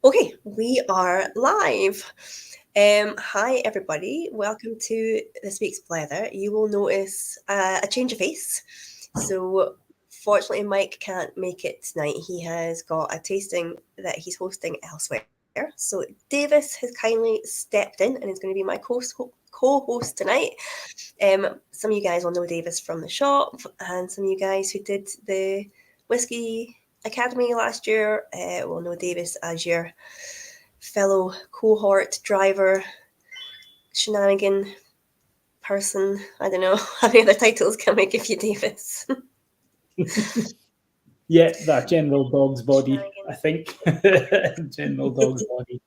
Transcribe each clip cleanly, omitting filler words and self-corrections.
Okay, we are live. Hi, everybody. Welcome to this week's Blether. You will notice a change of face. So, fortunately, Mike can't make it tonight. He has got a tasting that he's hosting elsewhere. So, Davis has kindly stepped in and is going to be my co-host tonight. Some of you guys will know Davis from the shop, and some of you guys who did the Whisky Academy last year will know Davis as your fellow cohort driver, shenanigan person. I don't know how many other titles can I give you, Davis? Yeah, that general dog's body, I think. General dog's body.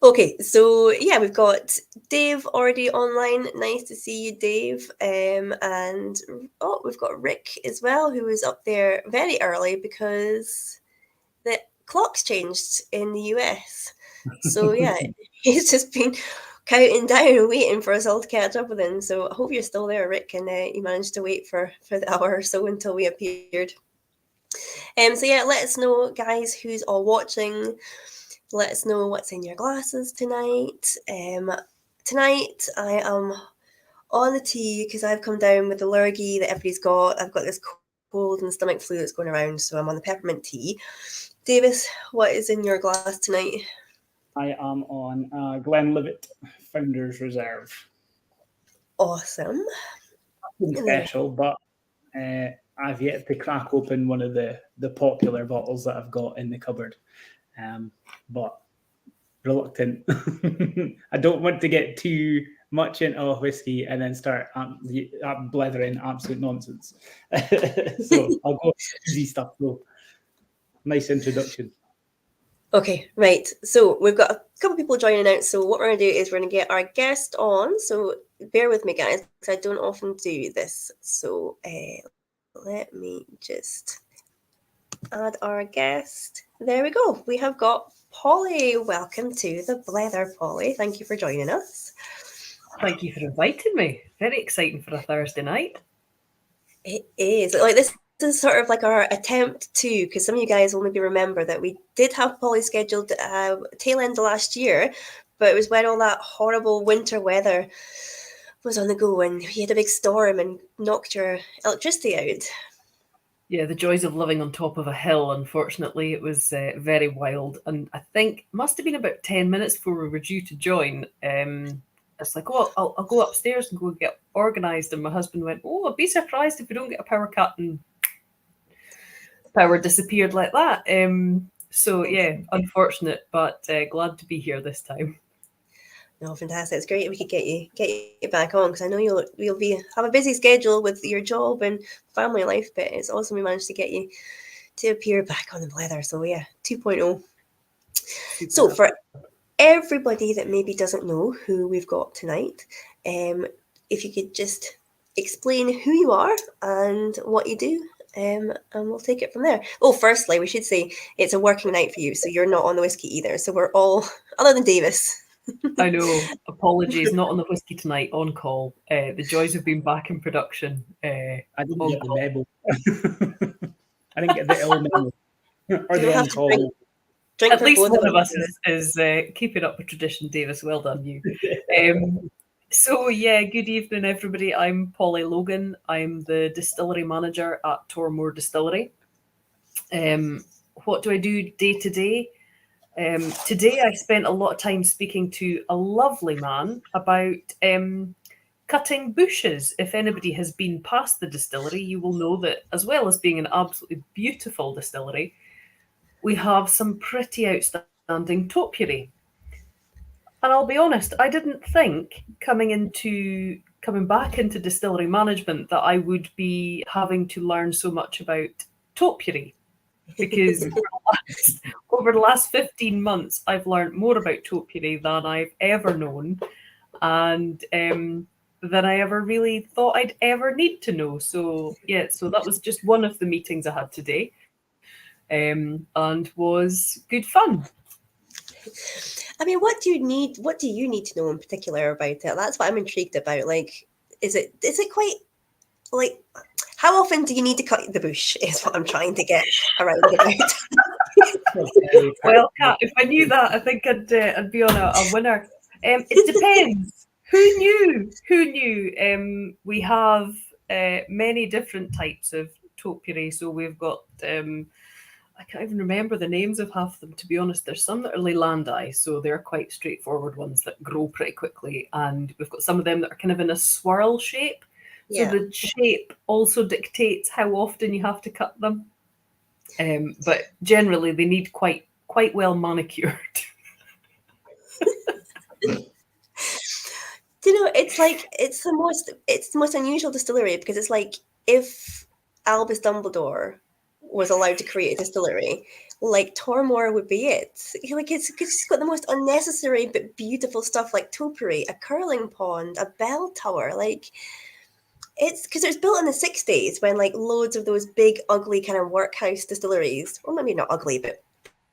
Okay, so yeah, we've got Dave already online. Nice to see you, Dave. And we've got Rick as well, who was up there very early because the clocks changed in the US. So yeah, he's just been counting down and waiting for us all to catch up with him. So I hope you're still there, Rick, and you managed to wait for the hour or so until we appeared. So yeah, let us know, guys, who's all watching. Let us know what's in your glasses tonight. Tonight I am on the tea because I've come down with the lurgy that everybody's got. I've got this cold and stomach flu that's going around, so I'm on the peppermint tea. Davis, what is in your glass tonight? I am on Glenlivet Founders Reserve. Awesome. Nothing special, but I've yet to crack open one of the popular bottles that I've got in the cupboard. But reluctant. I don't want to get too much into whiskey and then start blethering absolute nonsense. So I'll go easy stuff though. Nice introduction. Okay, right. So we've got a couple people joining out. So what we're going to do is we're going to get our guest on. So bear with me, guys, because I don't often do this. So let me just add our guest. There we go. We have got Polly. Welcome to the Blether, Polly. Thank you for joining us. Thank you for inviting me. Very exciting for a Thursday night. It is. Like this is sort of like our attempt to, because some of you guys will maybe remember that we did have Polly scheduled tail end of last year, but it was when all that horrible winter weather was on the go and we had a big storm and knocked your electricity out. Yeah, the joys of living on top of a hill. Unfortunately, it was very wild. And I think it must have been about 10 minutes before we were due to join. It's like, oh, I'll go upstairs and go get organised. And my husband went, oh, I'd be surprised if we don't get a power cut. And power disappeared like that. So, yeah, unfortunate, but glad to be here this time. No, fantastic! It's great we could get you back on because I know you'll have a busy schedule with your job and family life, but it's awesome we managed to get you to appear back on the Blether. So yeah, 2.0. So for everybody that maybe doesn't know who we've got tonight, if you could just explain who you are and what you do, and we'll take it from there. Oh, firstly, we should say it's a working night for you, so you're not on the whiskey either. So we're all, other than Davis. I know. Apologies, not on the whiskey tonight. On call. The joys of being back in production. I didn't get the memo. I didn't get the L memo or the on call. At least one of us is keeping up with tradition, Davis. Well done, you. So yeah, good evening, everybody. I'm Polly Logan. I'm the distillery manager at Tormore Distillery. What do I do day to day? Today I spent a lot of time speaking to a lovely man about cutting bushes. If anybody has been past the distillery, you will know that as well as being an absolutely beautiful distillery, we have some pretty outstanding topiary. And I'll be honest, I didn't think coming back into distillery management that I would be having to learn so much about topiary. Because over the last 15 months, I've learned more about topiary than I've ever known and than I ever really thought I'd ever need to know. So, yeah, so that was just one of the meetings I had today and was good fun. I mean, what do you need to know in particular about it? That's what I'm intrigued about. Like, is it quite, like, how often do you need to cut the bush is what I'm trying to get around about. Well, Kat, if I knew that, I think I'd be on a winner. It depends. Who knew? Who knew? We have many different types of topiary. So we've got, I can't even remember the names of half of them, to be honest. There's some that are Leylandi, so they're quite straightforward ones that grow pretty quickly. And we've got some of them that are kind of in a swirl shape. So the shape also dictates how often you have to cut them. But generally, they need quite well manicured. Do you know, it's like it's the most unusual distillery, because it's like if Albus Dumbledore was allowed to create a distillery, like Tormore would be it. Like it's got the most unnecessary but beautiful stuff, like topiary, a curling pond, a bell tower. Like it's because it was built in the 60s when like loads of those big ugly kind of workhouse distilleries, well maybe not ugly but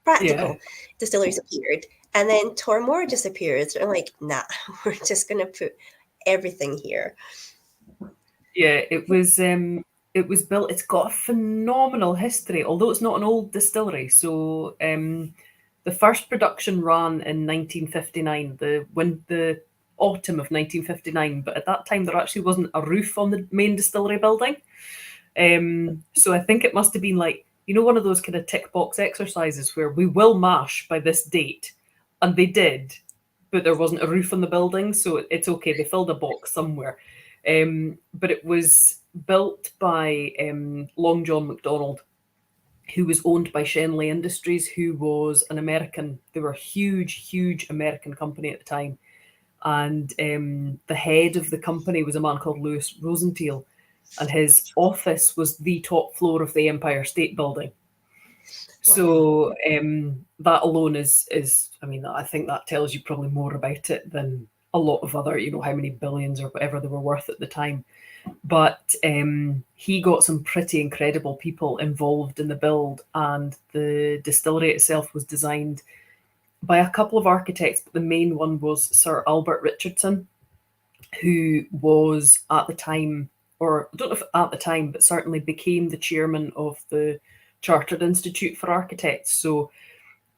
practical distilleries appeared. And then Tormore disappears. And I'm like, nah, we're just going to put everything here. Yeah, it was built. It's got a phenomenal history, although it's not an old distillery. So the first production ran in 1959, the autumn of 1959. But at that time, there actually wasn't a roof on the main distillery building. So I think it must have been like, one of those kind of tick box exercises where we will mash by this date. And they did, but there wasn't a roof on the building, so it's okay. They filled a box somewhere. But it was built by Long John MacDonald, who was owned by Shenley Industries, who was an American. They were a huge American company at the time. And the head of the company was a man called Louis Rosenthal, and his office was the top floor of the Empire State Building. So that alone is I mean, I think that tells you probably more about it than a lot of other, how many billions or whatever they were worth at the time. But he got some pretty incredible people involved in the build, and the distillery itself was designed by a couple of architects, but the main one was Sir Albert Richardson, who was at the time, or I don't know if at the time, but certainly became the chairman of the Chartered Institute for Architects. So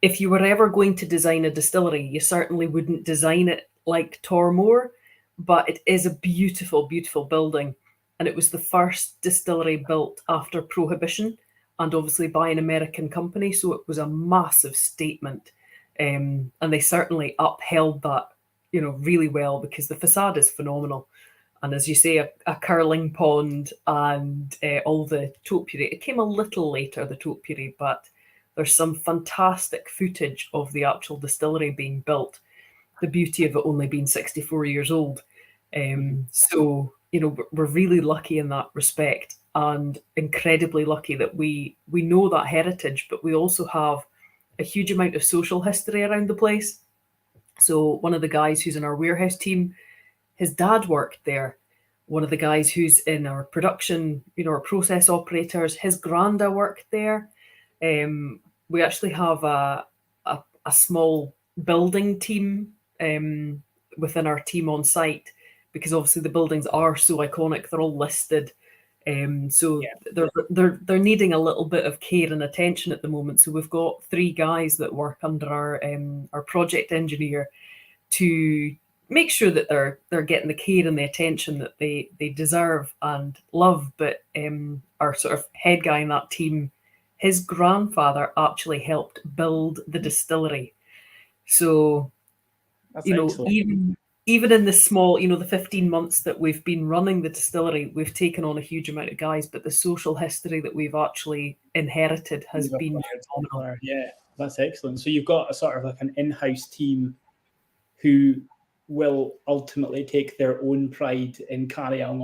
if you were ever going to design a distillery, you certainly wouldn't design it like Tormore, but it is a beautiful building. And it was the first distillery built after Prohibition, and obviously by an American company. So it was a massive statement. And they certainly upheld that, really well, because the facade is phenomenal. And as you say, a curling pond and all the topiary. It came a little later, the topiary, but there's some fantastic footage of the actual distillery being built. The beauty of it only being 64 years old. So, we're really lucky in that respect, and incredibly lucky that we know that heritage, but we also have a huge amount of social history around the place. So one of the guys who's in our warehouse team, his dad worked there. One of the guys who's in our production, our process operators, his granda worked there. We actually have a small building team within our team on site, because obviously the buildings are so iconic. They're all listed. They're needing a little bit of care and attention at the moment. So we've got 3 guys that work under our project engineer to make sure that they're getting the care and the attention that they deserve and love. But our sort of head guy in that team, his grandfather actually helped build the distillery. So that's excellent. Even in the small, the 15 months that we've been running the distillery, we've taken on a huge amount of guys, but the social history that we've actually inherited has been phenomenal. Yeah, that's excellent. So you've got a sort of like an in-house team who will ultimately take their own pride in carrying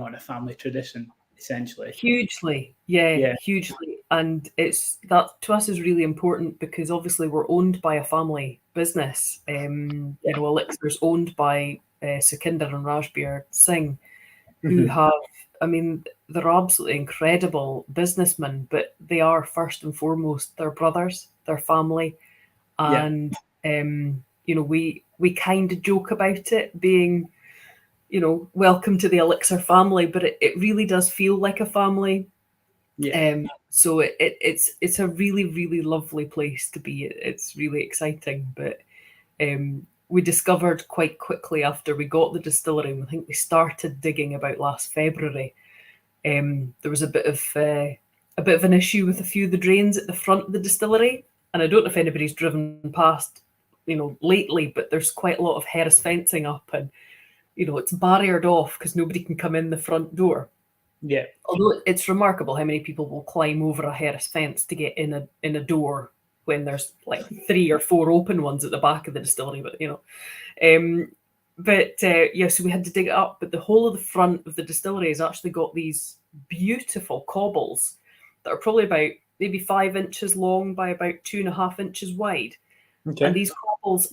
on a family tradition, essentially. Hugely, hugely. And it's that to us is really important, because obviously we're owned by a family business. Elixir is owned by Sukhinder and Rajbir Singh, who have, they're absolutely incredible businessmen, but they are first and foremost their brothers, their family. And we kind of joke about it being, welcome to the Elixir family, but it really does feel like a family. Yeah. So it's a really, really lovely place to be. It's really exciting, but we discovered quite quickly after we got the distillery, and I think we started digging about last February, there was a bit of an issue with a few of the drains at the front of the distillery. And I don't know if anybody's driven past, lately, but there's quite a lot of Harris fencing up, and it's barriered off because nobody can come in the front door. Yeah. Although it's remarkable how many people will climb over a Harris fence to get in a door when there's like 3 or 4 open ones at the back of the distillery. But so we had to dig it up. But the whole of the front of the distillery has actually got these beautiful cobbles that are probably about maybe 5 inches long by about 2.5 inches wide. Okay. And these cobbles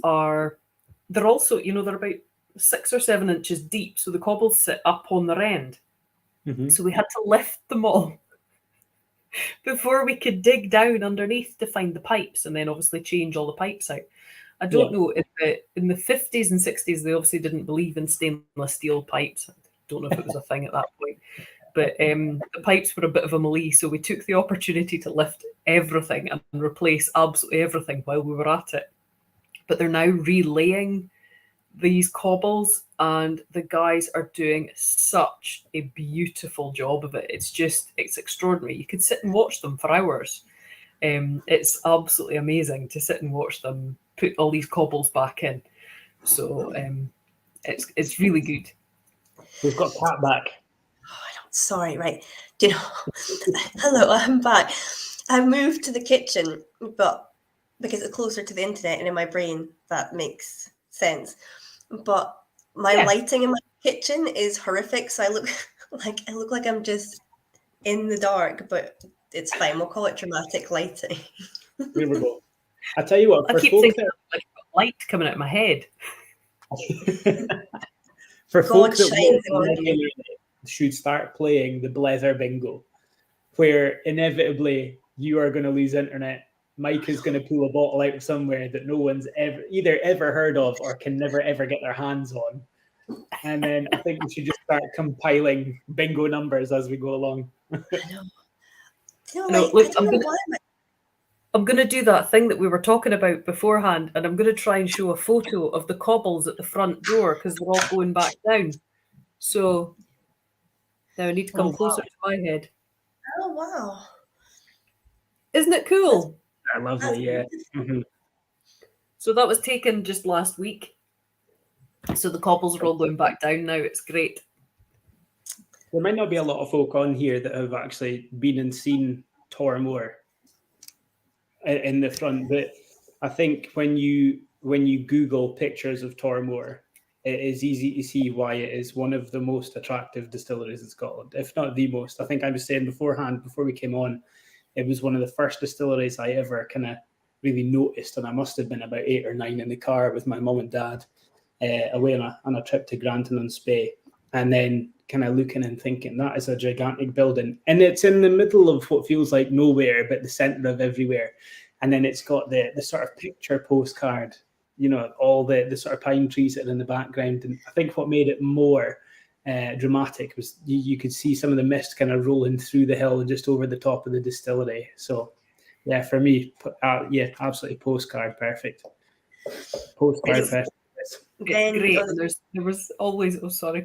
they're also, they're about 6 or 7 inches deep. So the cobbles sit up on their end. Mm-hmm. So we had to lift them all before we could dig down underneath to find the pipes, and then obviously change all the pipes out. I don't know if in the 50s and 60s they obviously didn't believe in stainless steel pipes. I don't know if it was a thing at that point, but the pipes were a bit of a melee, so we took the opportunity to lift everything and replace absolutely everything while we were at it. But they're now relaying these cobbles, and the guys are doing such a beautiful job of it. It's extraordinary. You could sit and watch them for hours. It's absolutely amazing to sit and watch them put all these cobbles back in. So it's really good. We've got Pat back. Sorry, right. Hello, I'm back. I moved to the kitchen, but because it's closer to the internet and in my brain, that makes sense. But my lighting in my kitchen is horrific, so I look like I'm just in the dark, but it's fine. We'll call it dramatic lighting. Here we go. I tell you what, I keep thinking like light coming out of my head. For folk that should start playing the Blether bingo, where inevitably you are going to lose internet. Mike is going to pull a bottle out of somewhere that no one's ever heard of or can never ever get their hands on. And then I think we should just start compiling bingo numbers as we go along. I'm going to do that thing that we were talking about beforehand, and I'm going to try and show a photo of the cobbles at the front door because they're all going back down. So now I need to come closer to my head. Oh, wow. Isn't it cool? That's lovely, yeah. Mm-hmm. So that was taken just last week. So the cobbles are all going back down now. It's great. There might not be a lot of folk on here that have actually been and seen Tormore in the front, but I think when you Google pictures of Tormore, it is easy to see why it is one of the most attractive distilleries in Scotland, if not the most. I think I was saying beforehand, before we came on, it was one of the first distilleries I ever kind of really noticed, and I must have been about 8 or 9 in the car with my mum and dad away on a trip to Granton-on-Spey, and then kind of looking and thinking, that is a gigantic building. And it's in the middle of what feels like nowhere, but the centre of everywhere. And then it's got the sort of picture postcard, all the sort of pine trees that are in the background. And I think what made it more dramatic was you could see some of the mist kind of rolling through the hill and just over the top of the distillery. So, yeah, for me, absolutely postcard perfect. Postcard perfect. Great. There was always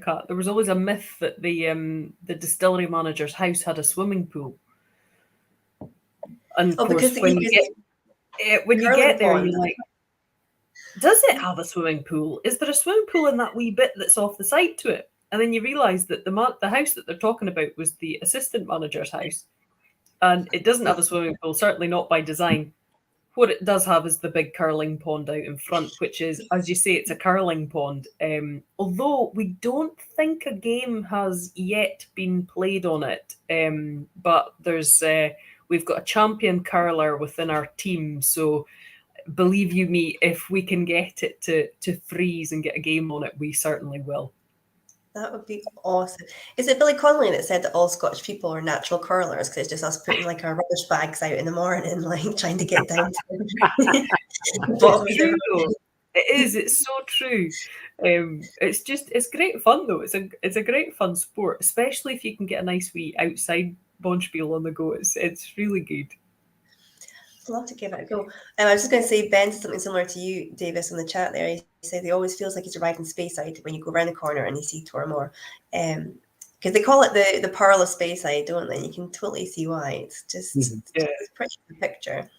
Kat. There was always a myth that the distillery manager's house had a swimming pool. And of course, when you get there, you're like, does it have a swimming pool? Is there a swimming pool in that wee bit that's off the side to it? And then you realise that the house that they're talking about was the assistant manager's house, and it doesn't have a swimming pool. Certainly not by design. What it does have is the big curling pond out in front, which is, as you say, it's a curling pond. Although we don't think a game has yet been played on it, but there's we've got a champion curler within our team. So believe you me, if we can get it to freeze and get a game on it, we certainly will. That would be awesome. Is it Billy Connolly that said that all Scottish people are natural curlers because it's just us putting like our rubbish bags out in the morning, like trying to get down to It's true, though. It is. It's so true. It's great fun though. It's a great fun sport, especially if you can get a nice wee outside Bonspiel on the go. It's really good. I'd love to give it a go. I was just going to say, Ben said something similar to you, Davis, in the chat there. He said he always feels like he's arrived in Speyside when you go around the corner and you see Tormore. Because they call it the Pearl of Speyside, don't they? You can totally see why. It's just it's pretty picture.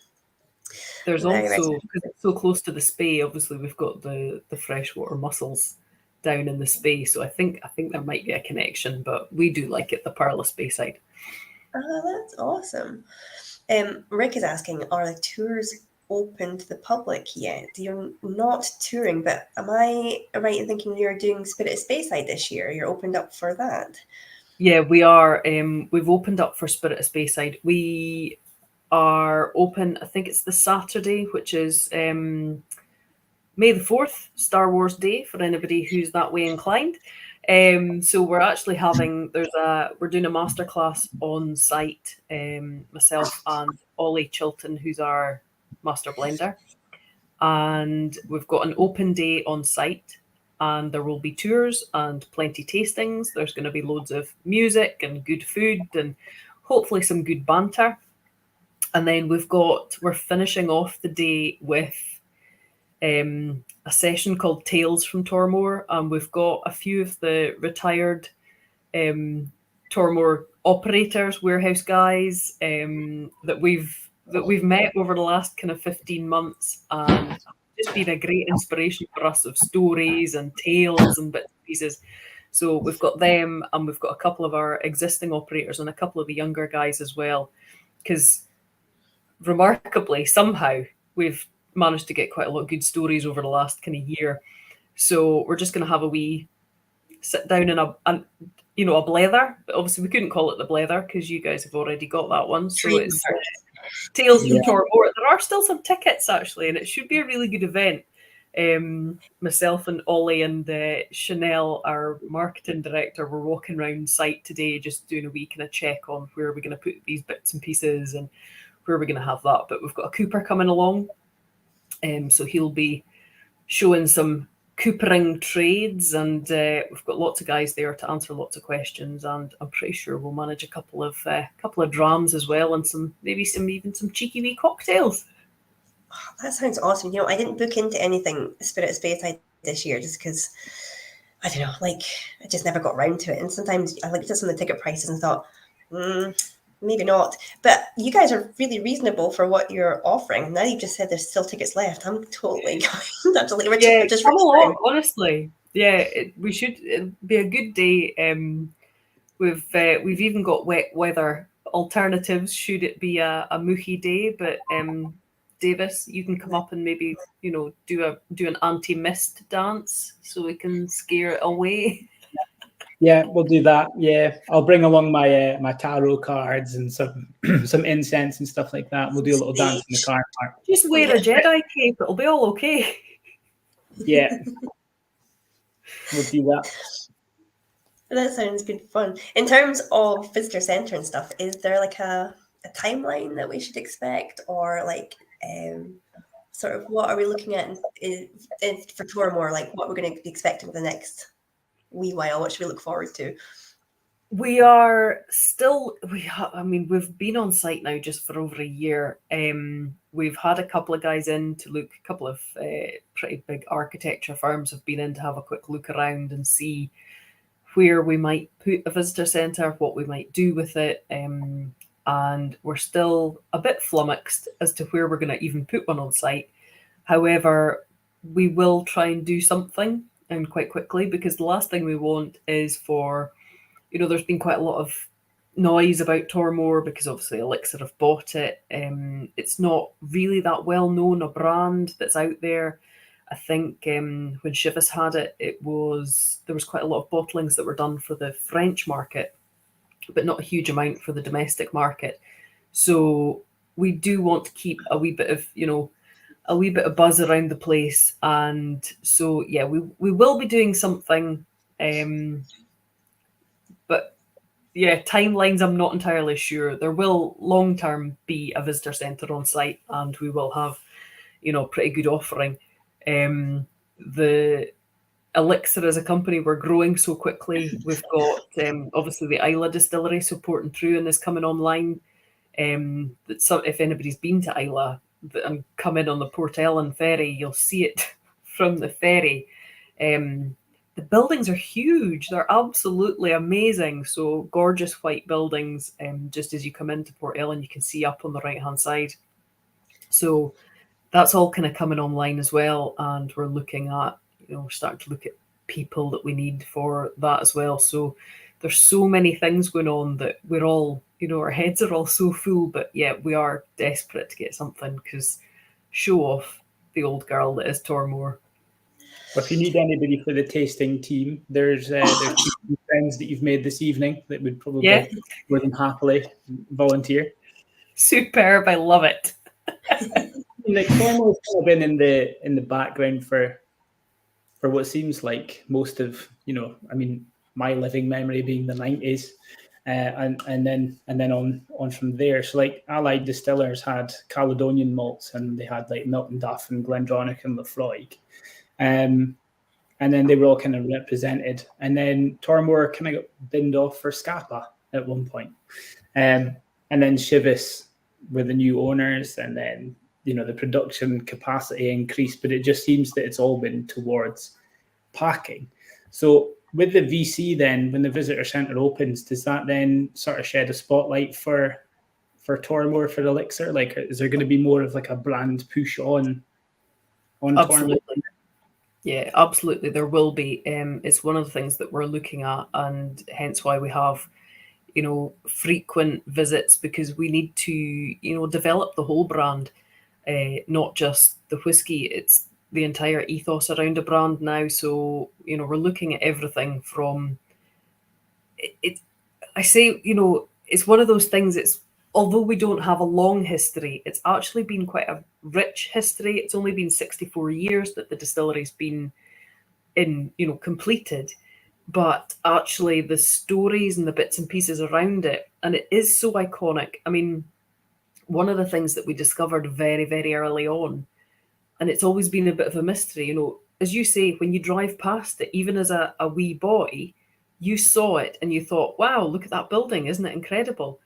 There's also, because it's so close to the Spey, obviously we've got the freshwater mussels down in the Spey, so I think there might be a connection, but we do like it the Pearl of Speyside. Oh, that's awesome. Rick is asking, are the tours open to the public yet? You're not touring, but am I right in thinking you're doing Spirit of Speyside this year? You're opened up for that? Yeah, we are. We've opened up for Spirit of Speyside. We are open, I think it's the Saturday, which is May the 4th, Star Wars Day, for anybody who's that way inclined. So we're actually we're doing a masterclass on site, myself and Ollie Chilton, who's our master blender. And we've got an open day on site, and there will be tours and plenty tastings. There's going to be loads of music and good food and hopefully some good banter. And then we're finishing off the day with a session called Tales from Tormore, and we've got a few of the retired Tormore operators, warehouse guys that we've met over the last kind of 15 months, and just been a great inspiration for us of stories and tales and bits and pieces. So we've got them, and we've got a couple of our existing operators and a couple of the younger guys as well, because remarkably, somehow, we've managed to get quite a lot of good stories over the last kind of year. So we're just going to have a wee sit down in a Blether. But obviously, we couldn't call it the Blether because you guys have already got that one. So it's Tales from Tormore. There are still some tickets, actually, and it should be a really good event. Myself and Ollie and Chanel, our marketing director, were walking around site today just doing a wee kind of check on where we're going to put these bits and pieces and where we're going to have that. But we've got a Cooper coming along, so he'll be showing some coopering trades, and we've got lots of guys there to answer lots of questions, and I'm pretty sure we'll manage a couple of drams as well, and even some cheeky wee cocktails. Oh, that sounds awesome. I didn't book into anything Spirit of Speyside this year just because I don't know, I just never got around to it. And sometimes I looked at some of the ticket prices and thought, maybe not. But you guys are really reasonable for what you're offering. Now you just said there's still tickets left. I'm totally going. Absolutely. Come along, honestly. Yeah, we should. It'll be a good day. We've even got wet weather alternatives should it be a moochy day. But Davis, you can come up and maybe do an anti-mist dance so we can scare it away. Yeah, we'll do that. Yeah, I'll bring along my my tarot cards and some incense and stuff like that. We'll do a little dance in the car park. Just wear a Jedi cape; it'll be all okay. Yeah, we'll do that. That sounds good fun. In terms of visitor centre and stuff, is there a timeline that we should expect, or sort of what are we looking at for Tormore? What we're going to be expecting for the next wee while? What should we look forward to? We are still. We've been on site now just for over a year. We've had a couple of guys in to look. A couple of pretty big architecture firms have been in to have a quick look around and see where we might put a visitor centre, what we might do with it. And we're still a bit flummoxed as to where we're going to even put one on site. However, we will try and do something, and quite quickly, because the last thing we want is for, there's been quite a lot of noise about Tormore because obviously Elixir have bought it. It's not really that well known a brand that's out there. I think when Chivas had it, there was quite a lot of bottlings that were done for the French market, but not a huge amount for the domestic market. So we do want to keep a wee bit of buzz around the place. And so, yeah, we will be doing something. But yeah, timelines, I'm not entirely sure. There will long-term be a visitor centre on site, and we will have, pretty good offering. Elixir as a company, we're growing so quickly. We've got obviously the Islay distillery supporting through and is coming online. If anybody's been to Islay and come in on the Port Ellen ferry, you'll see it from the ferry. The buildings are huge. They're absolutely amazing. So gorgeous white buildings. Just as you come into Port Ellen, you can see up on the right-hand side. So that's all kind of coming online as well. And we're looking at, we're starting to look at people that we need for that as well. So there's so many things going on that we're all, our heads are all so full. But yeah, we are desperate to get something because show off the old girl that is Tormore. If you need anybody for the tasting team, there's two friends that you've made this evening that would probably more than happily volunteer. Superb, I love it. Like Tormore's kind of been in the background for what seems like most of my living memory being the 90s, and then on from there. So like Allied Distillers had Caledonian malts, and they had like Milton Duff and Glendronach and Lafroig. And then they were all kind of represented. And then Tormore kind of got binned off for Scapa at one point. And then Chivas were the new owners, and then, the production capacity increased, but it just seems that it's all been towards packing. So with the VC then, when the visitor centre opens, does that then sort of shed a spotlight for Tormore, for Elixir? Like, is there going to be more of like a brand push on Absolutely. Tormore? Yeah, absolutely. There will be. It's one of the things that we're looking at, and hence why we have, frequent visits, because we need to, develop the whole brand, not just the whiskey. It's the entire ethos around a brand now. So, we're looking at everything from it. I say, it's one of those things. Although we don't have a long history, it's actually been quite a rich history. It's only been 64 years that the distillery's been completed. But actually the stories and the bits and pieces around it, and it is so iconic. I mean, one of the things that we discovered very, very early on, and it's always been a bit of a mystery, as you say, when you drive past it, even as a wee boy, you saw it and you thought, wow, look at that building, isn't it incredible?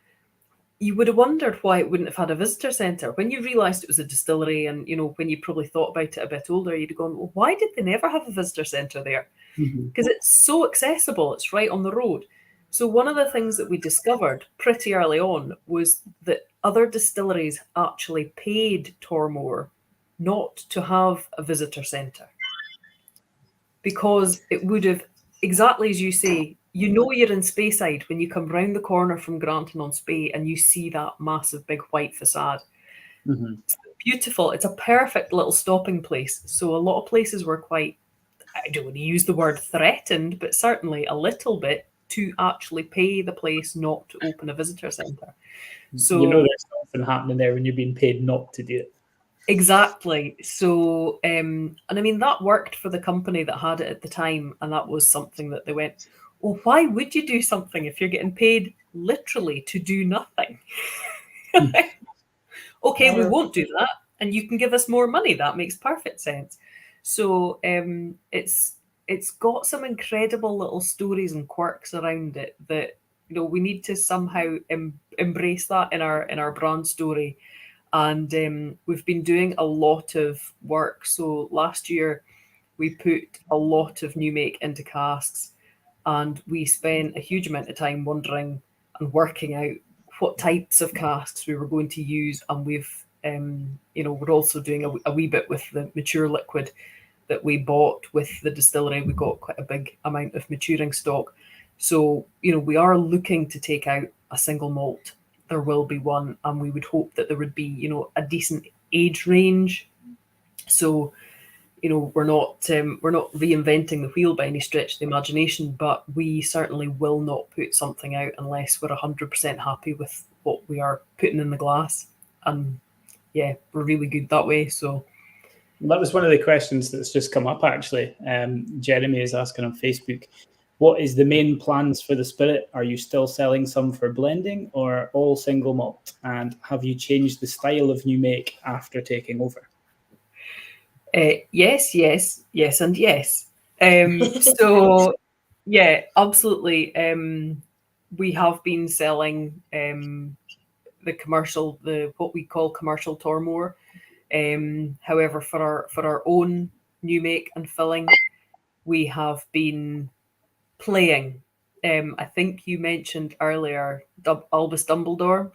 You would have wondered why it wouldn't have had a visitor centre. When you realised it was a distillery, and when you probably thought about it a bit older, you'd have gone, well, why did they never have a visitor centre there? Because it's so accessible, it's right on the road. So one of the things that we discovered pretty early on was that other distilleries actually paid Tormore not to have a visitor centre, because it would have, exactly as you say, you're in Speyside when you come round the corner from Granton on Spey and you see that massive big white facade. It's beautiful. It's a perfect little stopping place. So a lot of places were quite, I don't want to use the word threatened, but certainly a little bit, to actually pay the place not to open a visitor centre. So there's something happening there when you're being paid not to do it. Exactly. So, and I mean, that worked for the company that had it at the time. And that was something that they went, well, why would you do something if you're getting paid literally to do nothing? Okay, we won't do that. And you can give us more money. That makes perfect sense. So it's got some incredible little stories and quirks around it that, we need to somehow embrace that in our brand story. And we've been doing a lot of work. So last year we put a lot of new make into casks, and we spent a huge amount of time wondering and working out what types of casks we were going to use. And we've, we're also doing a wee bit with the mature liquid that we bought with the distillery. We got quite a big amount of maturing stock. So, we are looking to take out a single malt. There will be one, and we would hope that there would be, a decent age range. So, we're not reinventing the wheel by any stretch of the imagination, but we certainly will not put something out unless we're 100% happy with what we are putting in the glass. And yeah, we're really good that way. So that was one of the questions that's just come up, actually. Jeremy is asking on Facebook, what is the main plans for the spirit? Are you still selling some for blending or all single malt? And have you changed the style of new make after taking over? Yes, and yes. So yeah, absolutely. We have been selling the commercial, what we call commercial Tormore. However, for our own new make and filling, we have been playing. I think you mentioned earlier Albus Dumbledore.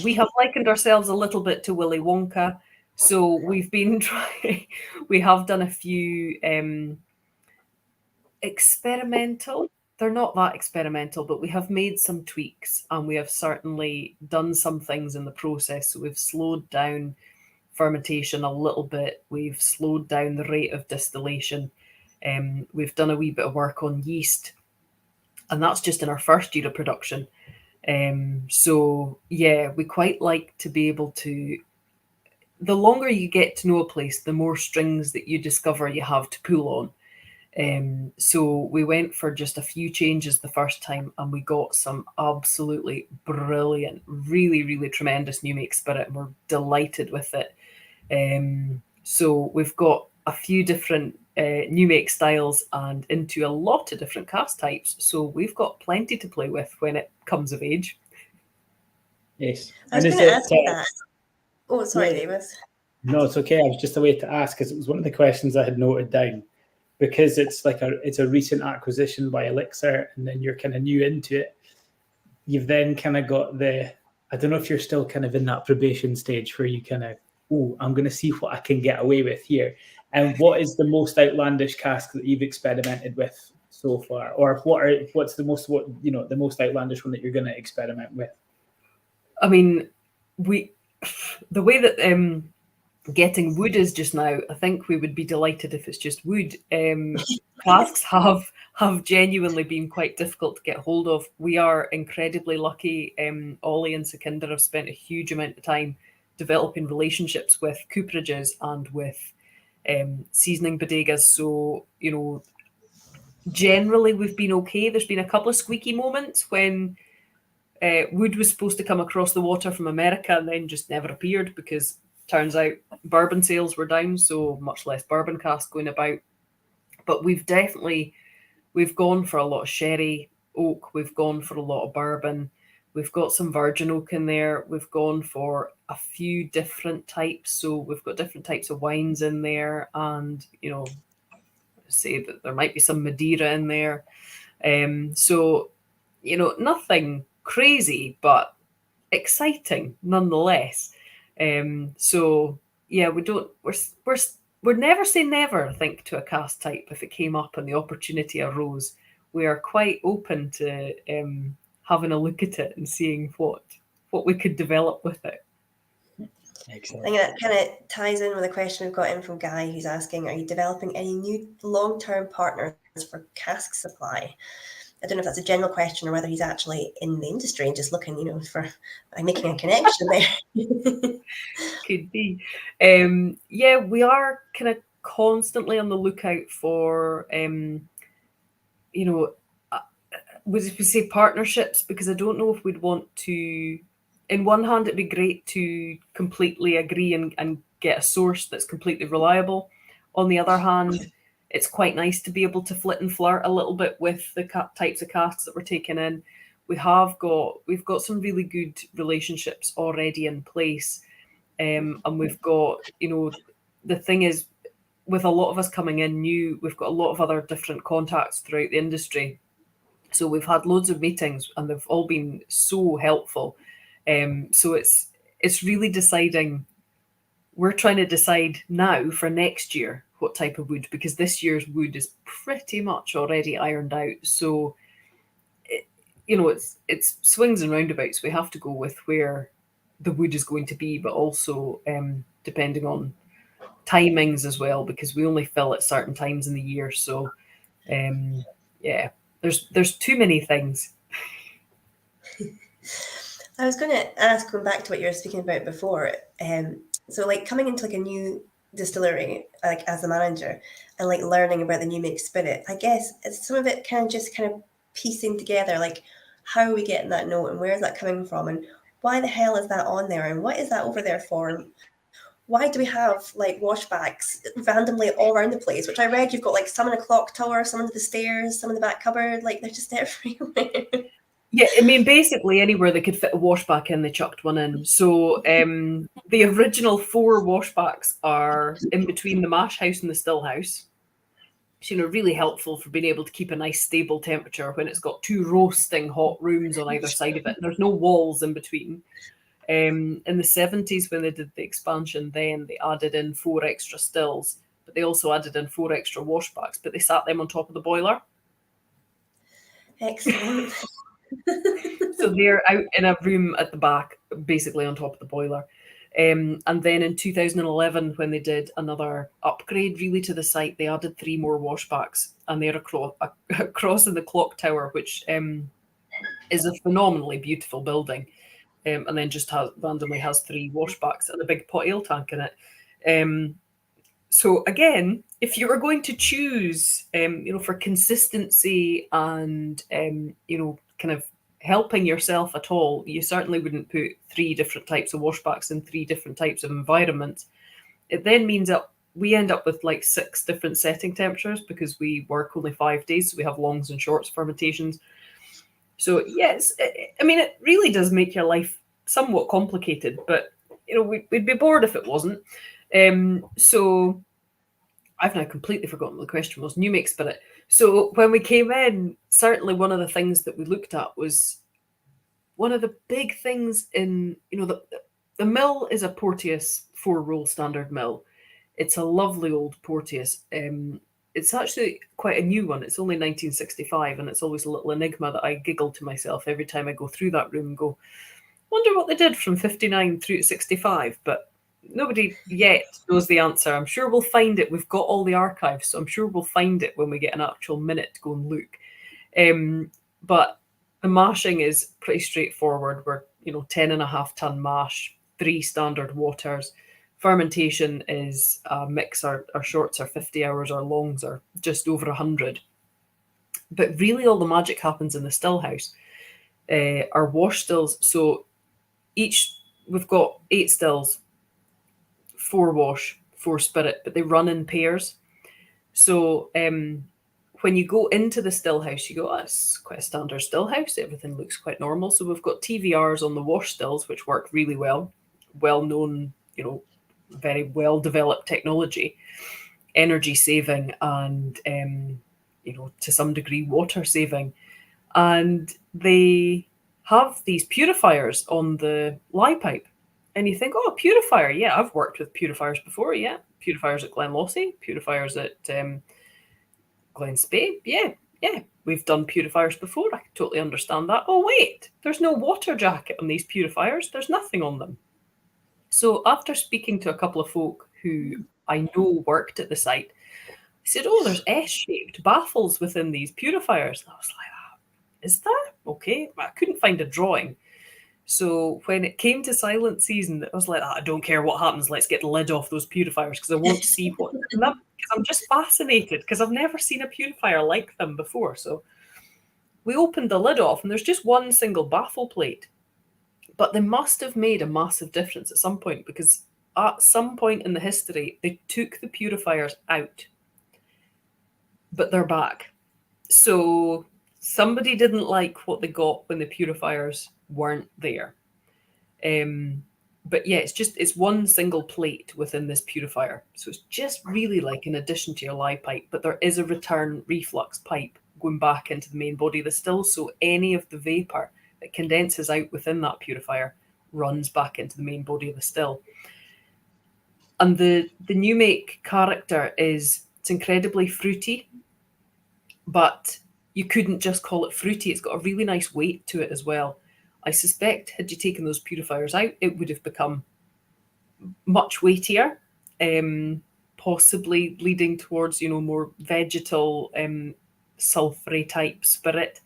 We have likened ourselves a little bit to Willy Wonka, so we've been trying. We have done a few experimental. They're not that experimental, but we have made some tweaks, and we have certainly done some things in the process. So we've slowed down fermentation a little bit. We've slowed down the rate of distillation. We've done a wee bit of work on yeast, and that's just in our first year of production. So yeah, we quite like to be able to. The longer you get to know a place, the more strings that you discover you have to pull on. So we went for just a few changes the first time, and we got some absolutely brilliant, really, really tremendous new make spirit, and we're delighted with it. So we've got a few different new make styles and into a lot of different cask types. So we've got plenty to play with when it comes of age. Yes. I was going to ask you that. Oh, sorry, Yeah. Davis. No, it's okay. I was just a way to ask, because it was one of the questions I had noted down. Because it's like it's a recent acquisition by Elixir, and then you're kind of new into it. You've then kind of got I don't know if you're still kind of in that probation stage where you kind of, I'm going to see what I can get away with here. And what is the most outlandish cask that you've experimented with so far, or what's the most the most outlandish one that you're going to experiment with? I mean, the way that getting wood is just now, I think we would be delighted if it's just wood. Casks have genuinely been quite difficult to get hold of. We are incredibly lucky. Ollie and Sukhinder have spent a huge amount of time developing relationships with cooperages and with seasoning bodegas. So, generally we've been okay. There's been a couple of squeaky moments when wood was supposed to come across the water from America and then just never appeared, because turns out bourbon sales were down, so much less bourbon cask going about. But we've gone for a lot of sherry oak, we've gone for a lot of bourbon, we've got some virgin oak in there, we've gone for a few different types, so we've got different types of wines in there, and say that there might be some Madeira in there. So nothing crazy, but exciting nonetheless. So yeah, we're never say never, I think, to a cask type. If it came up and the opportunity arose, we are quite open to having a look at it and seeing what we could develop with it. Excellent. I think that kind of ties in with a question we've got in from Guy, who's asking, are you developing any new long-term partners for cask supply? I don't know if that's a general question or whether he's actually in the industry and just looking, for making a connection there. Could be. Yeah, we are kind of constantly on the lookout for, would we say partnerships? Because I don't know if we'd want to. In one hand, it'd be great to completely agree and get a source that's completely reliable. On the other hand, it's quite nice to be able to flit and flirt a little bit with the types of casks that we're taking in. We've got some really good relationships already in place, and we've got, the thing is, with a lot of us coming in new, we've got a lot of other different contacts throughout the industry. So we've had loads of meetings, and they've all been so helpful. So it's really deciding. We're trying to decide now for next year what type of wood, because this year's wood is pretty much already ironed out. So, it's swings and roundabouts. We have to go with where the wood is going to be, but also depending on timings as well, because we only fill at certain times in the year. So, yeah, there's too many things. I was going to ask, going back to what you were speaking about before, so like coming into like a new distillery, like as a manager, and like learning about the new make spirit, I guess it's some of it kind of piecing together, like how are we getting that note and where is that coming from and why the hell is that on there and what is that over there for? And why do we have like washbacks randomly all around the place? Which I read you've got like some in a clock tower, some under the stairs, some in the back cupboard, like they're just everywhere. Yeah, I mean, basically anywhere they could fit a washback in, they chucked one in. So the original 4 washbacks are in between the mash house and the still house. So, really helpful for being able to keep a nice stable temperature when it's got 2 roasting hot rooms on either side of it. There's no walls in between. In the 70s, when they did the expansion, then they added in 4 extra stills, but they also added in 4 extra washbacks, but they sat them on top of the boiler. Excellent. So they're out in a room at the back, basically on top of the boiler. And then in 2011, when they did another upgrade really to the site, they added 3 more washbacks, and they're across in the clock tower, which is a phenomenally beautiful building. And then just randomly has 3 washbacks and a big pot ale tank in it. So again, if you were going to choose, for consistency and, kind of helping yourself at all, you certainly wouldn't put 3 different types of washbacks in 3 different types of environments. It then means that we end up with like 6 different setting temperatures because we work only 5 days, so we have longs and shorts fermentations. So yes, it really does make your life somewhat complicated, but we'd be bored if it wasn't. So I've now completely forgotten what the question was. New make spirit. So when we came in, certainly one of the things that we looked at was one of the big things in, the mill is a Porteous 4-roll standard mill. It's a lovely old Porteous. It's actually quite a new one. It's only 1965, and it's always a little enigma that I giggle to myself every time I go through that room and go, wonder what they did from 59 through to 65, but nobody yet knows the answer. I'm sure we'll find it. We've got all the archives, so I'm sure we'll find it when we get an actual minute to go and look. But the mashing is pretty straightforward. We're, 10.5 ton mash, 3 standard waters. Fermentation is a mix. Our shorts are 50 hours, our longs are just over 100. But really all the magic happens in the still house. Our wash stills, so we've got 8 stills, 4 wash, 4 spirit, but they run in pairs. So when you go into the still house, you go, oh, it's quite a standard still house. Everything looks quite normal. So we've got TVRs on the wash stills, which work really well. Well-known, very well-developed technology, energy saving and, to some degree, water saving. And they have these purifiers on the lye pipe. And you think, oh, purifier. Yeah, I've worked with purifiers before. Yeah, purifiers at Glenlossie, purifiers at Glen Spey. Yeah, we've done purifiers before. I totally understand that. Oh, wait, there's no water jacket on these purifiers. There's nothing on them. So after speaking to a couple of folk who I know worked at the site, I said, oh, there's S-shaped baffles within these purifiers. And I was like, is there? Okay. I couldn't find a drawing. So when it came to silent season, I was like, I don't care what happens. Let's get the lid off those purifiers because I want to see what they're in them. Because I'm just fascinated because I've never seen a purifier like them before. So we opened the lid off and there's just one single baffle plate. But they must have made a massive difference at some point because at some point in the history, they took the purifiers out, but they're back. So somebody didn't like what they got when the purifiers weren't there. But yeah, it's one single plate within this purifier. So it's just really like an addition to your lye pipe, but there is a return reflux pipe going back into the main body of the still. So any of the vapor that condenses out within that purifier runs back into the main body of the still. And the new make character it's incredibly fruity, but you couldn't just call it fruity. It's got a really nice weight to it as well. I suspect had you taken those purifiers out, it would have become much weightier, possibly leading towards, more vegetal, sulfury type spirit.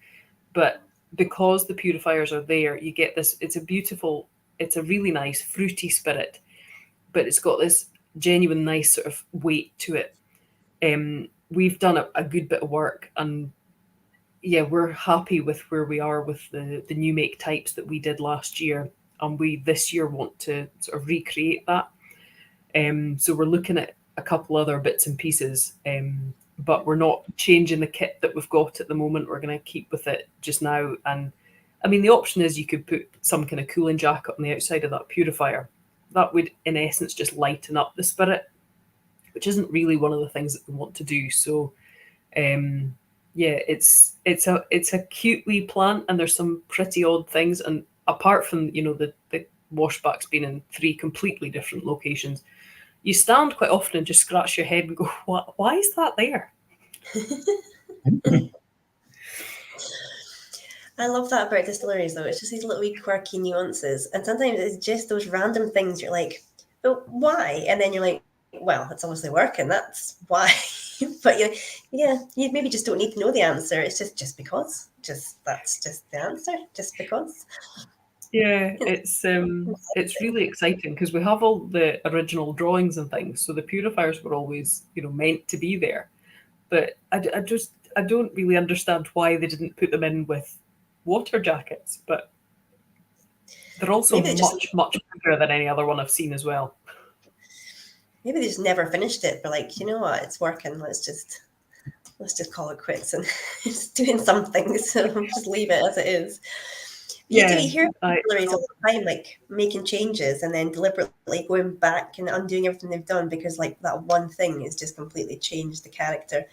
But because the purifiers are there, you get this, it's a really nice fruity spirit, but it's got this genuine nice sort of weight to it. We've done a good bit of work and yeah, we're happy with where we are with the new make types that we did last year. And we this year want to sort of recreate that. So we're looking at a couple other bits and pieces, but we're not changing the kit that we've got at the moment. We're going to keep with it just now. And I mean, the option is you could put some kind of cooling jacket on the outside of that purifier. That would, in essence, just lighten up the spirit, which isn't really one of the things that we want to do. So, yeah, it's a cute wee plant, and there's some pretty odd things. And apart from, you know, the washbacks being in 3 completely different locations, you stand quite often and just scratch your head and go, why is that there? I love that about distilleries, though. It's just these little wee quirky nuances. And sometimes it's just those random things you're like, but why? And then you're like, well, it's obviously working. That's why. But you maybe just don't need to know the answer. It's just because. That's just the answer. Just because. Yeah, it's really exciting because we have all the original drawings and things. So the purifiers were always, you know, meant to be there. But I don't really understand why they didn't put them in with water jackets. But they're also much bigger than any other one I've seen as well. Maybe they just never finished it. But like, you know what? It's working. Let's just call it quits and it's doing something. So just leave it as it is. You hear distilleries all the time, like making changes and then deliberately going back and undoing everything they've done because like that one thing has just completely changed the character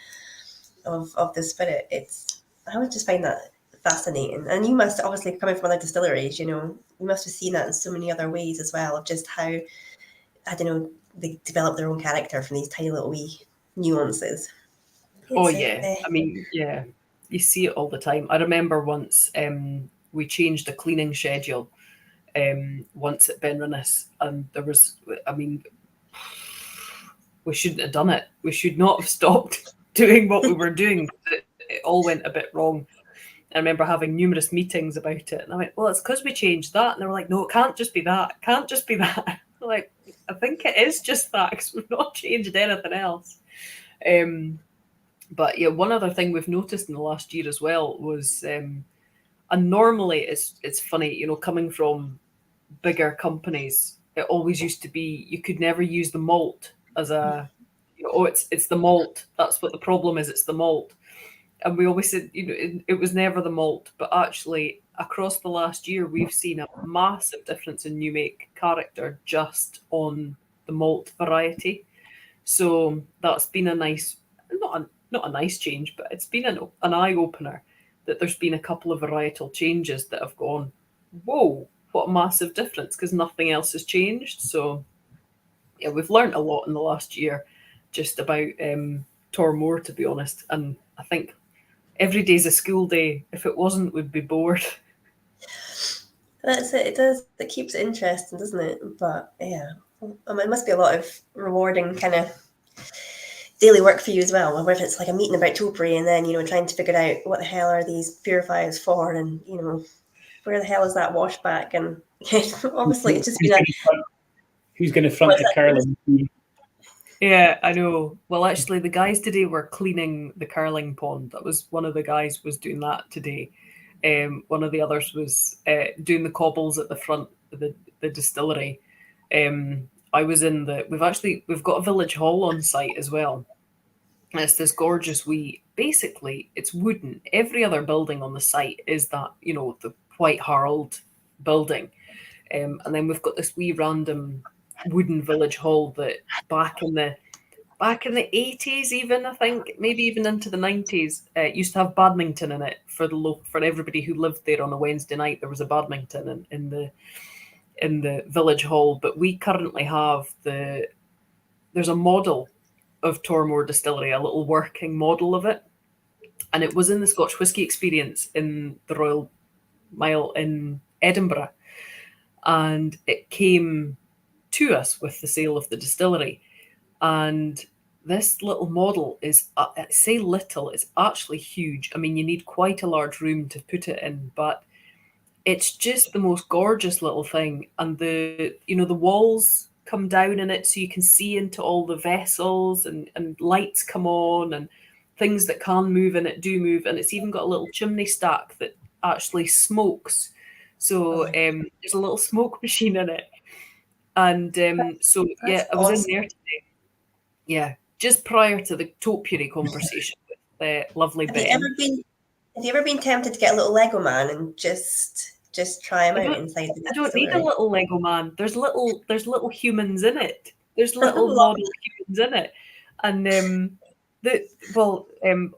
of the spirit. I would just find that fascinating. And you must, obviously coming from other distilleries, you know, you must have seen that in so many other ways as well, of just how, I don't know, they develop their own character from these tiny little wee nuances. I mean, yeah, you see it all the time. I remember once we changed the cleaning schedule once at Benrinnes, and there was, I mean, we shouldn't have done it. We should not have stopped doing what we were doing. It all went a bit wrong. I remember having numerous meetings about it, and I went, well, it's because we changed that. And they were like, no, it can't just be that. It can't just be that. I'm like, I think it is just that because we've not changed anything else. But yeah, one other thing we've noticed in the last year as well was, and normally it's funny, you know, coming from bigger companies, it always used to be you could never use the malt as a, you know, oh, it's the malt. That's what the problem is. It's the malt. And we always said, you know, it was never the malt. But actually, across the last year, we've seen a massive difference in new make character just on the malt variety. So that's been a nice, not a nice change, but it's been an eye opener that there's been a couple of varietal changes that have gone, whoa, what a massive difference, because nothing else has changed. So yeah, we've learned a lot in the last year just about Tormore, to be honest. And I think every day's a school day. If it wasn't, we'd be bored. That's it. It keeps it interesting, doesn't it? But yeah, I mean, it must be a lot of rewarding kind of daily work for you as well. Whether it's like a meeting about topiary and then, you know, trying to figure out what the hell are these purifiers for, and you know, where the hell is that washback? And obviously, it's just been who's going to front the curling team? Yeah, I know. Well, actually, the guys today were cleaning the curling pond. That was one of the guys was doing that today. One of the others was doing the cobbles at the front of the distillery. I was in we've got a village hall on site as well. And it's this gorgeous basically it's wooden. Every other building on the site is that, you know, the White Harald building. And then we've got this wee random wooden village hall that back in the 80s, even I think maybe even into the 90s, used to have badminton in it for everybody who lived there on a Wednesday night. There was a badminton in the village hall. But we currently have there's a model of Tormore Distillery, a little working model of it, and it was in the Scotch Whisky Experience in the Royal Mile in Edinburgh, and it came to us with the sale of the distillery. And this little model is, I say little, it's actually huge. I mean, you need quite a large room to put it in, but it's just the most gorgeous little thing. And the walls come down in it so you can see into all the vessels, and lights come on, and things that can move in it do move. And it's even got a little chimney stack that actually smokes. So there's a little smoke machine in it. And so, yeah, I was awesome. in there today. Yeah, just prior to the topiary conversation with the lovely Have Ben. you ever been tempted to get a little Lego man and just try him out inside the I don't need a distillery? little Lego man. There's little humans in it. There's little model humans in it. And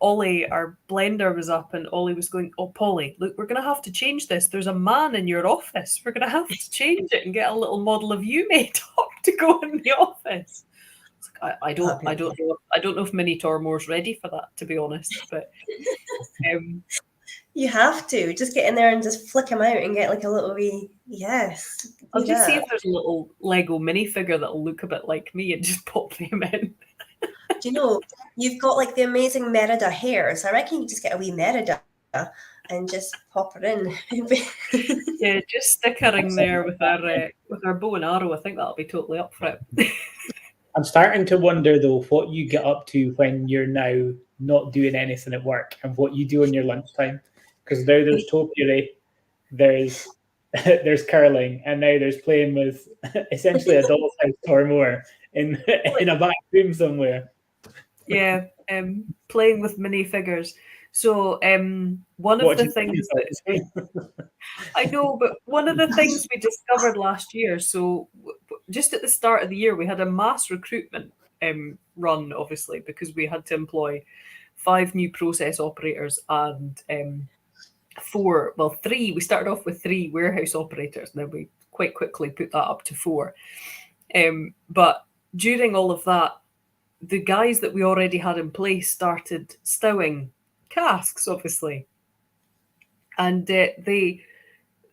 Ollie, our blender, was up, and Ollie was going, "Oh, Polly, look, we're going to have to change this. There's a man in your office. We're going to have to change it and get a little model of you made up to go in the office." I don't know if Mini Tormore's ready for that, to be honest. But you have to just get in there and just flick him out and get like a little wee yes. I'll just see if there's a little Lego minifigure that'll look a bit like me and just pop them in. Do you know, you've got like the amazing Merida hair, so I reckon you just get a wee Merida and just pop her in. Yeah, just stick her in there with our bow and arrow. I think that'll be totally up for it. I'm starting to wonder though what you get up to when you're now not doing anything at work and what you do on your lunchtime. Because now there's topiary, there's curling, and now there's playing with essentially a doll's house Tormore in a back room somewhere. Yeah, playing with minifigures. So one of the things I know, but one of the things we discovered last year, so just at the start of the year, we had a mass recruitment run, obviously, because we had to employ 5 new process operators and 3. We started off with 3 warehouse operators, and then we quite quickly put that up to 4. But during all of that, the guys that we already had in place started stowing casks, obviously. And they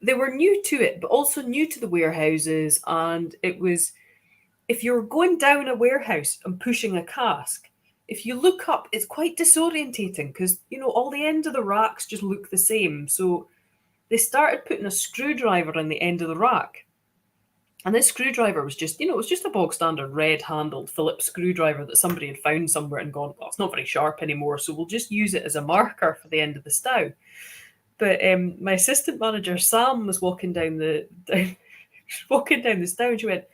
were new to it, but also new to the warehouses. And it was, if you're going down a warehouse and pushing a cask, if you look up, it's quite disorientating because, all the ends of the racks just look the same. So they started putting a screwdriver on the end of the rack. And this screwdriver was just, it was just a bog standard red-handled Phillips screwdriver that somebody had found somewhere and gone, well, it's not very sharp anymore, so we'll just use it as a marker for the end of the stow. But my assistant manager, Sam, was walking down the stow, and she went,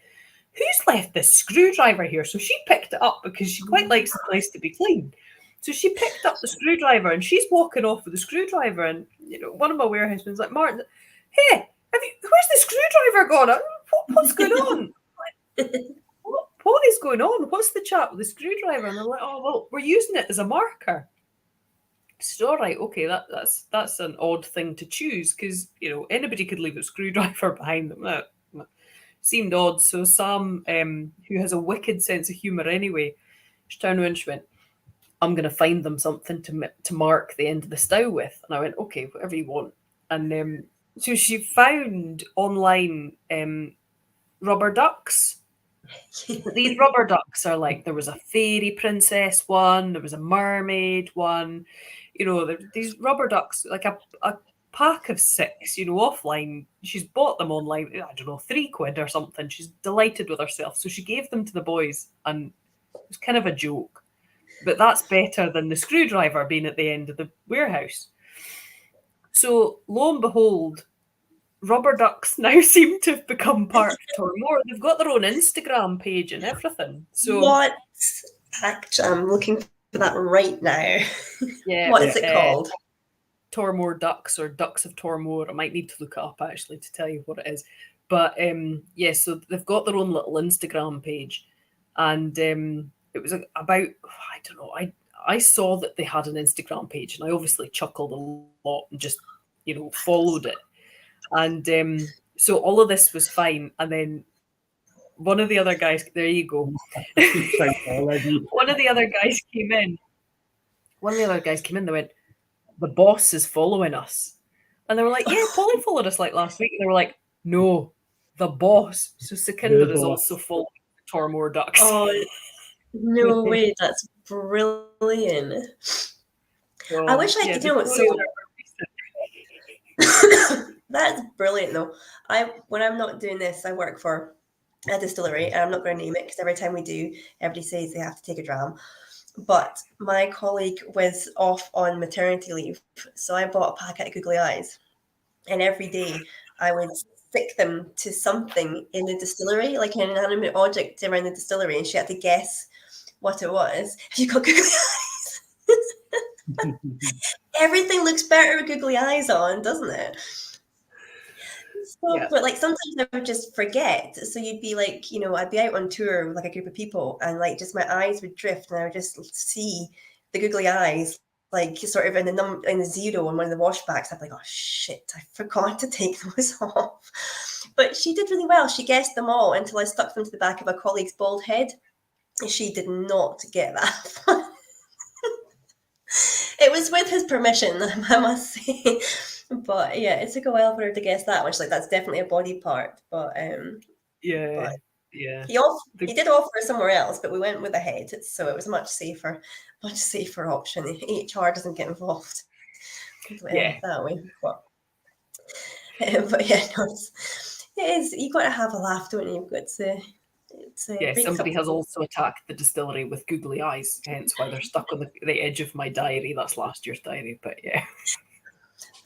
"Who's left this screwdriver here?" So she picked it up because she quite likes the place to be clean. So she picked up the screwdriver and she's walking off with the screwdriver. And, one of my warehousemen's like, "Martin, hey, where's the screwdriver gone? What's going on? What is going on? What's the chat with the screwdriver?" And they're like, "Oh, well, we're using it as a marker." So, all right, okay, that's an odd thing to choose because, anybody could leave a screwdriver behind them. That seemed odd. So Sam, who has a wicked sense of humour anyway, she turned around and she went, "I'm going to find them something to mark the end of the stow with." And I went, "Okay, whatever you want." And so she found online rubber ducks. These rubber ducks are like, there was a fairy princess one, there was a mermaid one. These rubber ducks, like a pack of 6, offline. She's bought them online, I don't know, £3 or something. She's delighted with herself. So she gave them to the boys, and it was kind of a joke. But that's better than the screwdriver being at the end of the warehouse. So lo and behold, rubber ducks now seem to have become part of Tormore. They've got their own Instagram page and everything. So what? Actually, I'm looking for that right now. Yeah. What is it called? Tormore Ducks or Ducks of Tormore. I might need to look it up actually to tell you what it is. But so they've got their own little Instagram page, and it was about, I don't know, I saw that they had an Instagram page, and I obviously chuckled a lot and just followed it. And so all of this was fine, and then one of the other guys, there you go. One of the other guys came in. They went, "The boss is following us." And they were like, "Yeah, Polly followed us like last week." And they were like, "No, the boss." So Sekinder is also following Tormore Ducks. Oh, no way. That's brilliant. I wish I could do it. So that's brilliant, though. When I'm not doing this, I work for a distillery, and I'm not going to name it because every time we do, everybody says they have to take a dram. But my colleague was off on maternity leave, so I bought a packet of googly eyes, and every day I would stick them to something in the distillery, like an inanimate object around the distillery, and she had to guess what it was. Have you got googly eyes? Everything looks better with googly eyes on, doesn't it? So, yeah. But like sometimes I would just forget. So you'd be like, I'd be out on tour with like a group of people, and like just my eyes would drift, and I would just see the googly eyes, like sort of in the zero on one of the washbacks. I'd be like, oh shit, I forgot to take those off. But she did really well. She guessed them all until I stuck them to the back of a colleague's bald head. She did not get that. It was with his permission, I must say. But yeah, it took a while for her to guess that one. She's like, that's definitely a body part. But yeah. He did offer somewhere else, but we went with a head, so it was a much safer option. HR doesn't get involved that way. But yeah, no, it is. You've got to have a laugh, don't you? You've got to. Somebody has also attacked the distillery with googly eyes, hence why they're stuck on the edge of my diary. That's last year's diary, but yeah.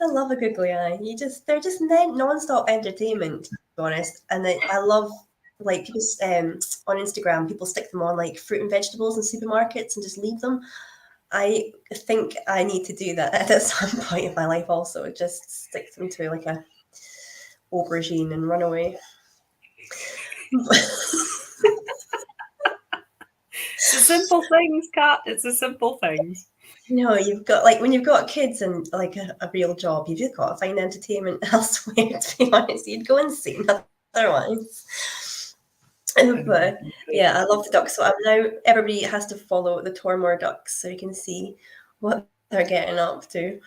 I love a googly eye. They're just non-stop entertainment, to be honest. And I love, like, people on Instagram, people stick them on like fruit and vegetables in supermarkets and just leave them. I think I need to do that at some point in my life also. Just stick them to like a aubergine and run away. It's the simple things, Kat. It's the simple things. No, you've got, like, when you've got kids and like a real job, you've just got to find entertainment elsewhere, to be honest. You'd go insane otherwise. But yeah, I love the ducks. So everybody has to follow the Tormore ducks so you can see what they're getting up to.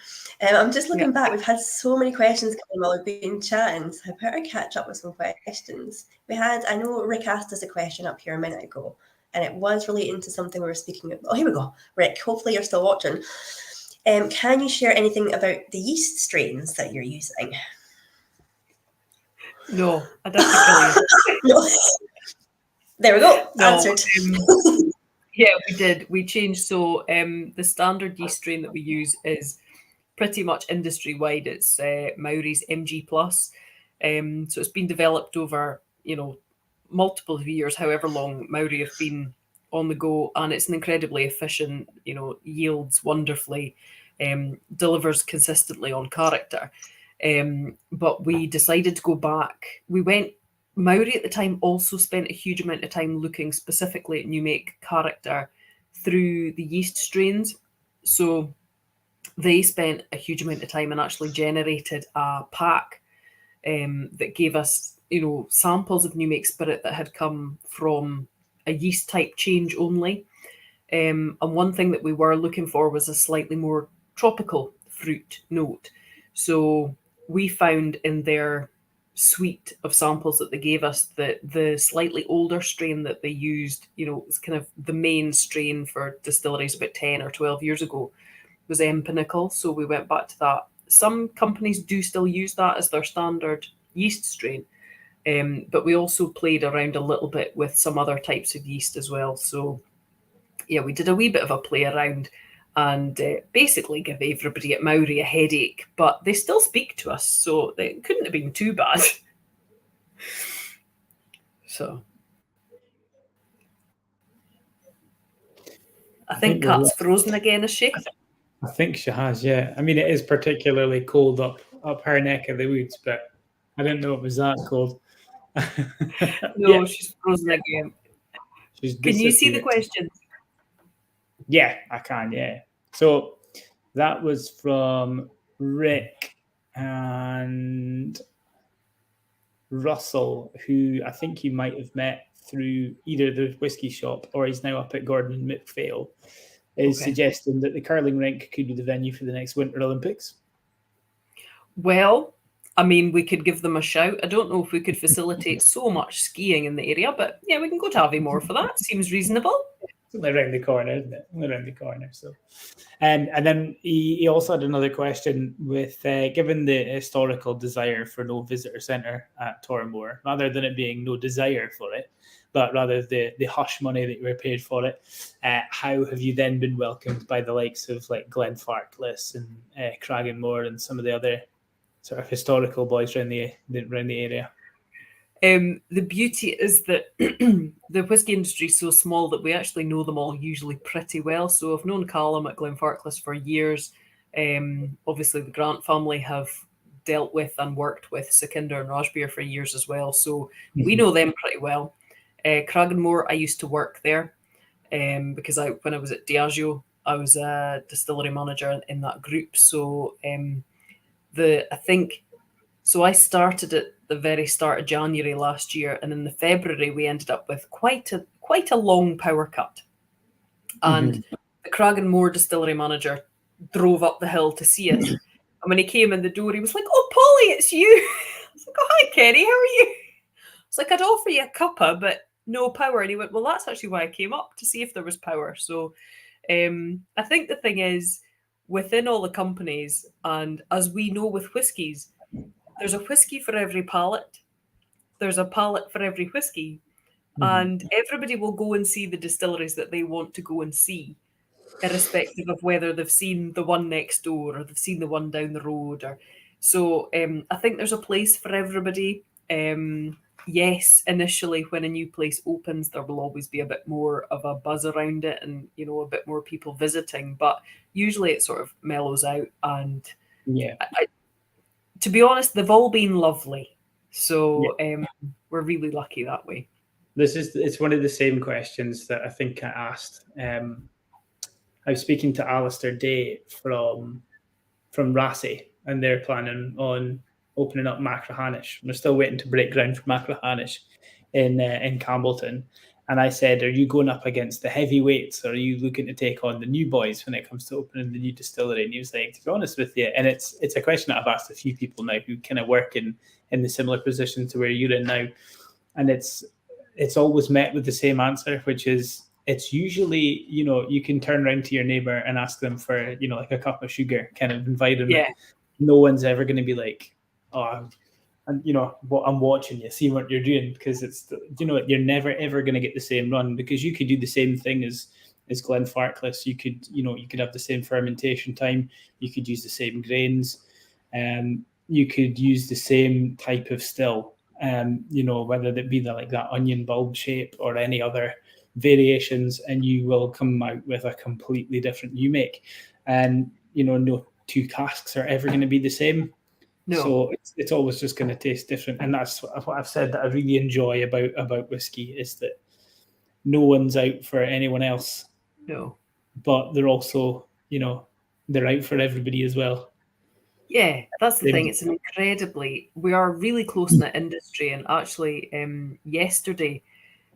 I'm just looking back. We've had so many questions coming while we've been chatting, so I better catch up with some questions. I know Rick asked us a question up here a minute ago, and it was relating to something we were speaking about. Oh, here we go. Rick, hopefully you're still watching. Can you share anything about the yeast strains that you're using? No, I don't think No. There we go. No. Answered. Yeah, we did. We changed. So the standard yeast strain that we use is pretty much industry-wide. It's Mauri's MG+. So it's been developed over, multiple years, however long Mauri have been on the go, and it's an incredibly efficient, yields wonderfully, delivers consistently on character. But we decided to go back. Mauri at the time also spent a huge amount of time looking specifically at new make character through the yeast strains. So they spent a huge amount of time and actually generated a pack that gave us, samples of new make spirit that had come from a yeast type change only. And one thing that we were looking for was a slightly more tropical fruit note. So we found in their suite of samples that they gave us that the slightly older strain that they used, was kind of the main strain for distilleries about 10 or 12 years ago, was M. Pinnacle. So we went back to that. Some companies do still use that as their standard yeast strain. But we also played around a little bit with some other types of yeast as well. So yeah, we did a wee bit of a play around and basically give everybody at Mauri a headache, but they still speak to us, so it couldn't have been too bad. So I think Kat's frozen again, is she? I think she has, yeah. I mean, it is particularly cold up her neck of the woods, but I didn't know it was that cold. No, yeah. She's frozen again. Can you see the questions? Yeah, I can, yeah. So that was from Rick and Russell, who I think you might have met through either the Whisky shop or he's now up at Gordon and McPhail, is suggesting that the curling rink could be the venue for the next Winter Olympics. Well, I mean, we could give them a shout. I don't know if we could facilitate so much skiing in the area, but yeah, we can go to Aviemore for that. Seems reasonable. It's only around the corner, isn't it? Only around the corner. So, and then he also had another question with, given the historical desire for no visitor centre at Tormore, rather than it being no desire for it, but rather the hush money that you were paid for it, how have you then been welcomed by the likes of like Glenfarclas and Cragganmore and some of the other sort of historical boys around the area. The beauty is that the whisky industry is so small that we actually know them all usually pretty well. So I've known Callum at Glenfarclas for years. Obviously, the Grant family have dealt with and worked with Secunda and Rajbeer for years as well. So we know them pretty well. Cragganmore, I used to work there because when I was at Diageo, I was a distillery manager in that group. So I started at the very start of January last year, and in the February we ended up with quite a long power cut. And the Cragganmore distillery manager drove up the hill to see us. And when he came in the door, he was like, "Oh, Polly, it's you." I was like, "Oh, hi, Kenny, how are you?" I was like, "I'd offer you a cuppa, but no power." And he went, "Well, that's actually why I came up, to see if there was power." So I think the thing is, within all the companies, and as we know with whiskies, there's a whiskey for every palate. There's a palate for every whiskey. And everybody will go and see the distilleries that they want to go and see, irrespective of whether they've seen the one next door or they've seen the one down the road. So I think there's a place for everybody. Yes, initially when a new place opens, there will always be a bit more of a buzz around it and, a bit more people visiting. But usually it sort of mellows out. And to be honest, they've all been lovely. So we're really lucky that way. It's one of the same questions that I think I asked. I was speaking to Alistair Day from Rassay, and they're planning on opening up Machrihanish. We're still waiting to break ground for Machrihanish in Campbellton. And I said, "Are you going up against the heavyweights, or are you looking to take on the new boys when it comes to opening the new distillery?" And he was like, "To be honest with you," and it's a question that I've asked a few people now who kind of work in the similar position to where you're in now, and it's always met with the same answer, which is it's usually, you can turn around to your neighbor and ask them for, like a cup of sugar kind of environment. Yeah. No one's ever going to be like, "Oh, and I'm watching you, see what you're doing," because it's, you're never ever going to get the same run, because you could do the same thing as Glenfarclas. You could have the same fermentation time, you could use the same grains, you could use the same type of still, whether it be that onion bulb shape or any other variations, and you will come out with a completely different new make. And no two casks are ever going to be the same. No. So it's always just going to taste different. And that's what I've said that I really enjoy about whiskey, is that no one's out for anyone else. No. But they're also, they're out for everybody as well. Yeah, that's the thing. We are really close-knit industry. And actually, yesterday,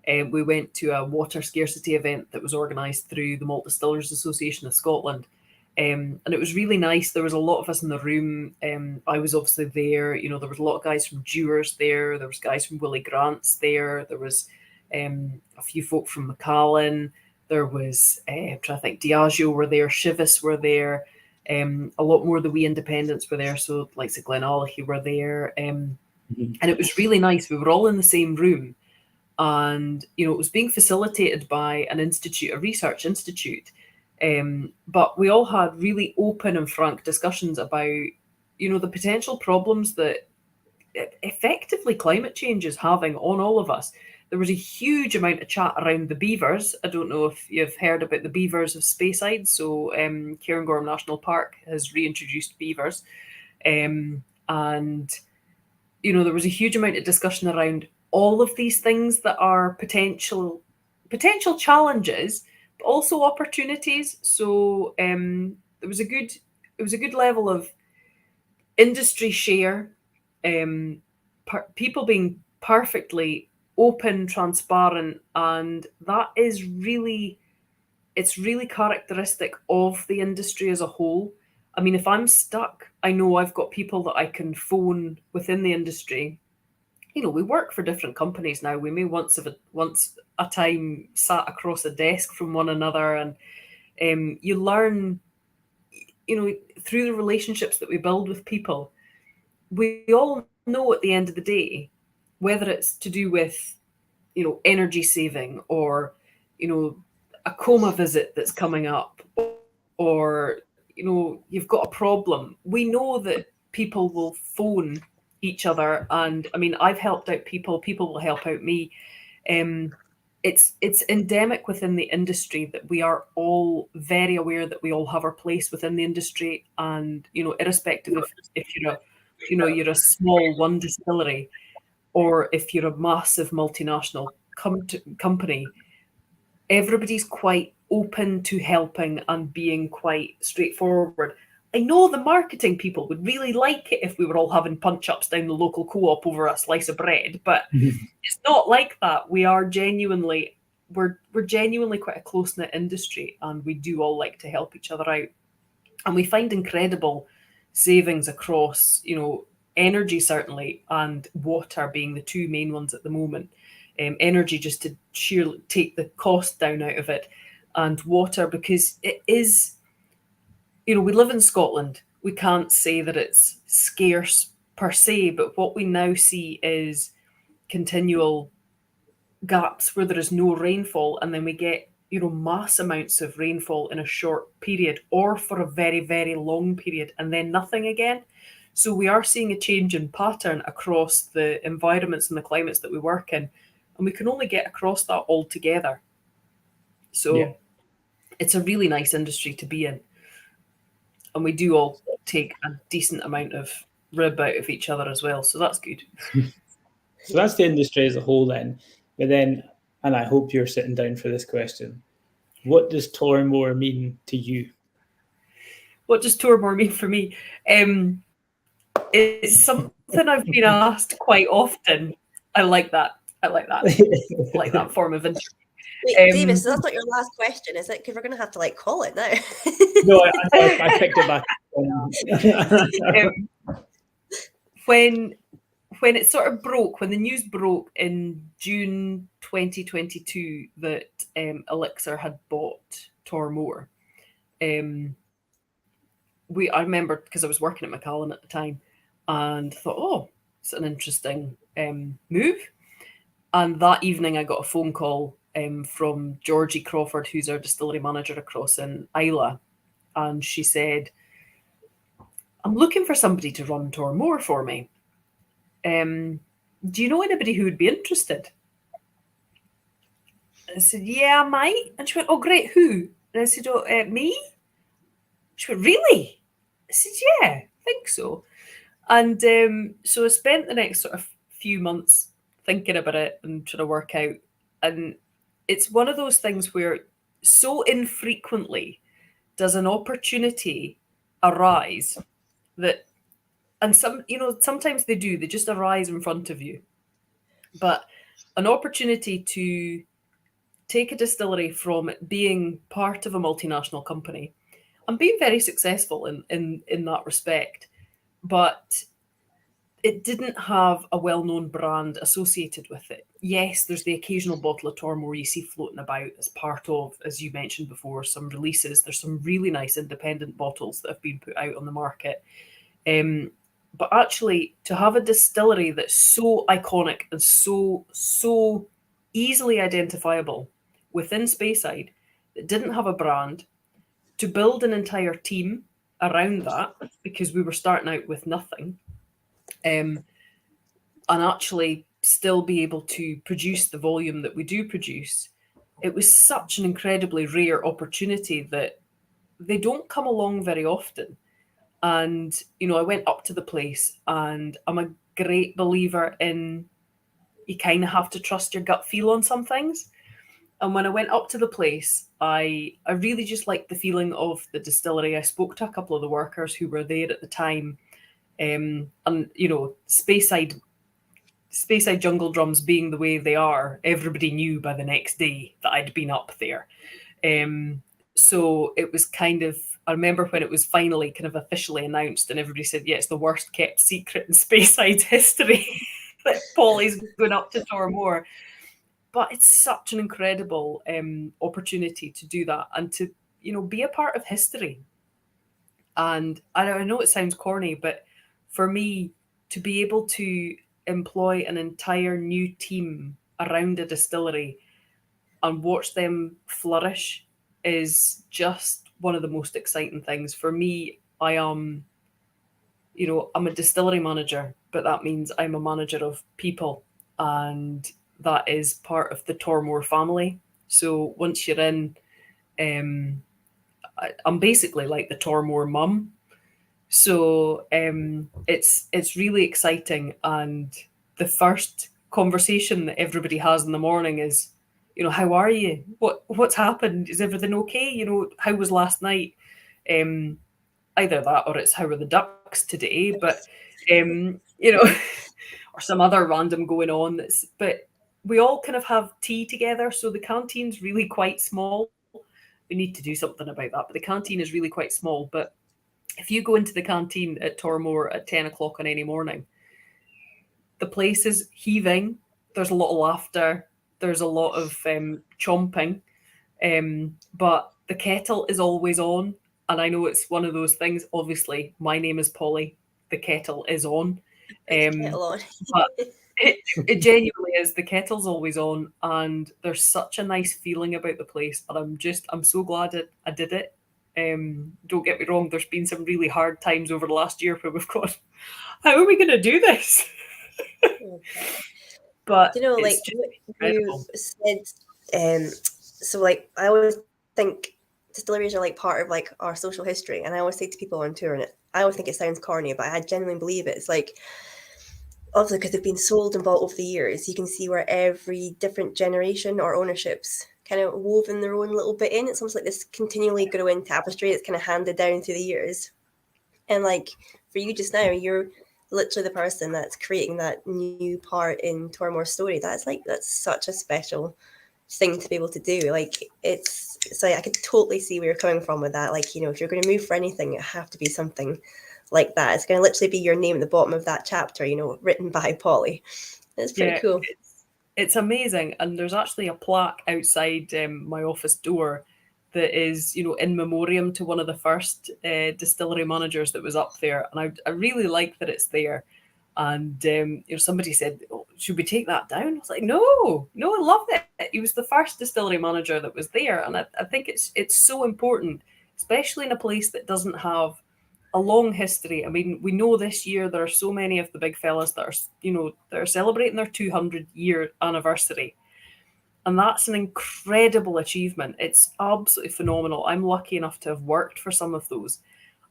we went to a water scarcity event that was organised through the Malt Distillers Association of Scotland. And it was really nice. There was a lot of us in the room. I was obviously there. There was a lot of guys from Dewars there. There was guys from Willie Grant's there. There was a few folk from Macallan. There was, I'm trying to think, Diageo were there. Chivas were there. A lot more of the wee independents were there. So like the Glenallachie were there. And it was really nice. We were all in the same room. And, it was being facilitated by an institute, a research institute. But we all had really open and frank discussions about, the potential problems that effectively climate change is having on all of us. There was a huge amount of chat around the beavers. I don't know if you've heard about the beavers of Speyside. So Cairngorm National Park has reintroduced beavers. And, there was a huge amount of discussion around all of these things that are potential challenges, but also opportunities. So it was a good level of industry share, people being perfectly open, transparent, and that is really characteristic of the industry as a whole. I mean, if I'm stuck, I know I've got people that I can phone within the industry. We work for different companies now. We may once a time sat across a desk from one another, and you learn, through the relationships that we build with people. We all know at the end of the day, whether it's to do with, energy saving, or, a coma visit that's coming up, or, you've got a problem. We know that people will phone each other, and I mean, I've helped out people will help out me. It's endemic within the industry that we are all very aware that we all have our place within the industry, and irrespective of if you're a small one distillery or if you're a massive multinational company, everybody's quite open to helping and being quite straightforward. I know the marketing people would really like it if we were all having punch-ups down the local co-op over a slice of bread, but it's not like that. We're genuinely quite a close-knit industry, and we do all like to help each other out. And we find incredible savings across, energy certainly, and water being the two main ones at the moment. Energy just to sheerly take the cost down out of it, and water because it is, we live in Scotland. We can't say that it's scarce per se, but what we now see is continual gaps where there is no rainfall, and then we get, mass amounts of rainfall in a short period or for a very, very long period, and then nothing again. So we are seeing a change in pattern across the environments and the climates that we work in, and we can only get across that all together. So It's a really nice industry to be in. And we do all take a decent amount of rib out of each other as well. So that's good. So that's the industry as a whole then. But then, and I hope you're sitting down for this question, what does Tormore mean to you? What does Tormore mean for me? It's something I've been asked quite often. I like that. I like that form of interest. Wait, Davis, so that's not your last question, is it? Because we're going to have to call it now. No, I picked it back. When it sort of broke, when the news broke in June 2022 that Elixir had bought Tormore, I remember because I was working at Macallan at the time and thought, oh, it's an interesting move. And that evening I got a phone call from Georgie Crawford, who's our distillery manager across in Islay. And she said, I'm looking for somebody to run Tormore for me. Do you know anybody who would be interested? I said, yeah, I might. And she went, oh, great, who? And I said, oh, me? She went, really? I said, yeah, I think so. And so I spent the next sort of few months thinking about it and trying to work out. And it's one of those things where so infrequently does an opportunity arise that, and sometimes they just arise in front of you. But an opportunity to take a distillery from being part of a multinational company and being very successful in that respect, but it didn't have a well-known brand associated with it. Yes, there's the occasional bottle of Tormore you see floating about as part of, as you mentioned before, some releases. There's some really nice independent bottles that have been put out on the market. But actually, to have a distillery that's so iconic and so easily identifiable within Speyside that didn't have a brand, to build an entire team around that, because we were starting out with nothing, and actually still be able to produce the volume that we do produce, it was such an incredibly rare opportunity that they don't come along very often. And, I went up to the place, and I'm a great believer in you kind of have to trust your gut feel on some things. And when I went up to the place, I really just liked the feeling of the distillery. I spoke to a couple of the workers who were there at the time. And, Speyside jungle drums being the way they are, everybody knew by the next day that I'd been up there. So it was kind of, I remember when it was finally kind of officially announced and everybody said, yeah, it's the worst kept secret in Speyside's history that Polly's going up to Tormore. But it's such an incredible opportunity to do that and to, be a part of history. And I know it sounds corny, but for me, to be able to employ an entire new team around a distillery and watch them flourish is just one of the most exciting things. For me, I am, I'm a distillery manager, but that means I'm a manager of people, and that is part of the Tormore family. So once you're in, I'm basically like the Tormore mum. So it's really exciting, and the first conversation that everybody has in the morning is, how are you? What's happened? Is everything okay? How was last night? Either that, or it's how are the ducks today? But or some other random going on. But we all kind of have tea together, so the canteen's really quite small. We need to do something about that, but the canteen is really quite small. But if you go into the canteen at Tormore at 10 o'clock on any morning, the place is heaving. There's a lot of laughter. There's a lot of chomping. But the kettle is always on. And I know it's one of those things. Obviously, my name is Polly. The kettle is on. But it genuinely is. The kettle's always on. And there's such a nice feeling about the place. And I'm so glad I did it. Don't get me wrong, there's been some really hard times over the last year where we've gone, how are we going to do this? But like you said, so like I always think distilleries are like part of like our social history, and I always say to people on tour, and I always think it sounds corny, but I genuinely believe it. It's like, obviously because they've been sold and bought over the years, you can see where every different generation or ownerships kind of woven their own little bit in. It's almost like this continually growing tapestry that's kind of handed down through the years. And like for you just now, you're literally the person that's creating that new part in Tormore's story. That's such a special thing to be able to do. Like it's like I could totally see where you're coming from with that. Like, if you're going to move for anything, it have to be something like that. It's going to literally be your name at the bottom of that chapter, written by Polly. It's pretty cool. It's amazing. And there's actually a plaque outside my office door that is, in memoriam to one of the first distillery managers that was up there. And I really like that it's there. And, somebody said, should we take that down? I was like, no, I love it. He was the first distillery manager that was there. And I think it's so important, especially in a place that doesn't have a long history. I mean, we know this year there are so many of the big fellas that are celebrating their 200-year anniversary. And that's an incredible achievement. It's absolutely phenomenal. I'm lucky enough to have worked for some of those.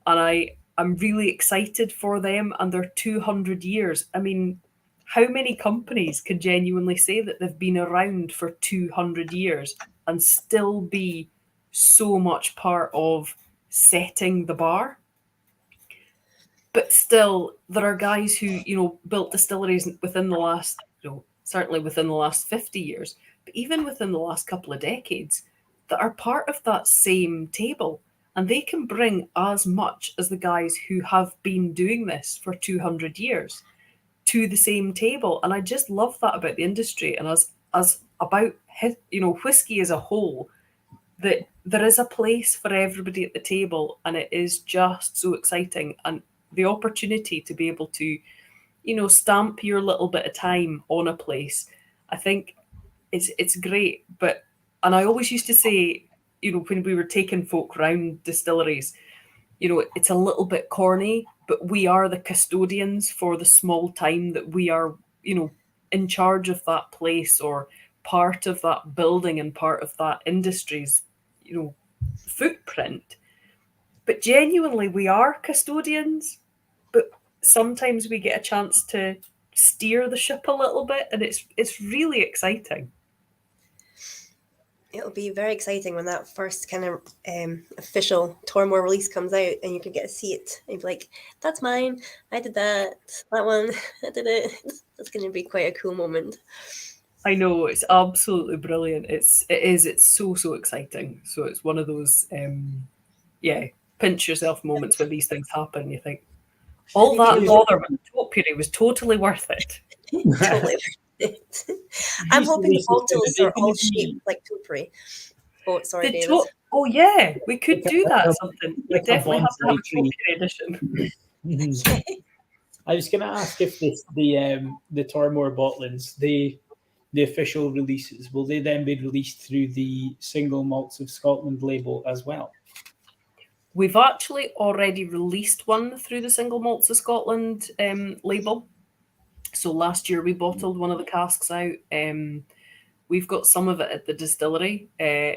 And I'm really excited for them and their 200 years. I mean, how many companies can genuinely say that they've been around for 200 years and still be so much part of setting the bar? But still, there are guys who, built distilleries within the last, certainly within the last 50 years, but even within the last couple of decades, that are part of that same table. And they can bring as much as the guys who have been doing this for 200 years to the same table. And I just love that about the industry. And as about, whiskey as a whole, that there is a place for everybody at the table. And it is just so exciting. And the opportunity to be able to, stamp your little bit of time on a place, I think it's great. And I always used to say, when we were taking folk round distilleries, it's a little bit corny, but we are the custodians for the small time that we are, in charge of that place or part of that building and part of that industry's, footprint. But genuinely, we are custodians, but sometimes we get a chance to steer the ship a little bit, and it's really exciting. It'll be very exciting when that first kind of official Tormore release comes out and you can get to see it and be like, that's mine, I did that one, I did it. That's going to be quite a cool moment. I know, it's absolutely brilliant. It's so exciting. So it's one of those pinch yourself moments when these things happen. You think all that bother with the topiary was totally worth it. Totally worth it. I'm hoping the bottles are all shaped like topiary. Oh, sorry, David. Oh yeah, we could do that. Something we definitely have to have a topiary edition. I was going to ask if the Tormore bottlings, the official releases, will they then be released through the Single Malts of Scotland label as well? We've actually already released one through the Single Malts of Scotland label. So last year we bottled one of the casks out. We've got some of it at the distillery,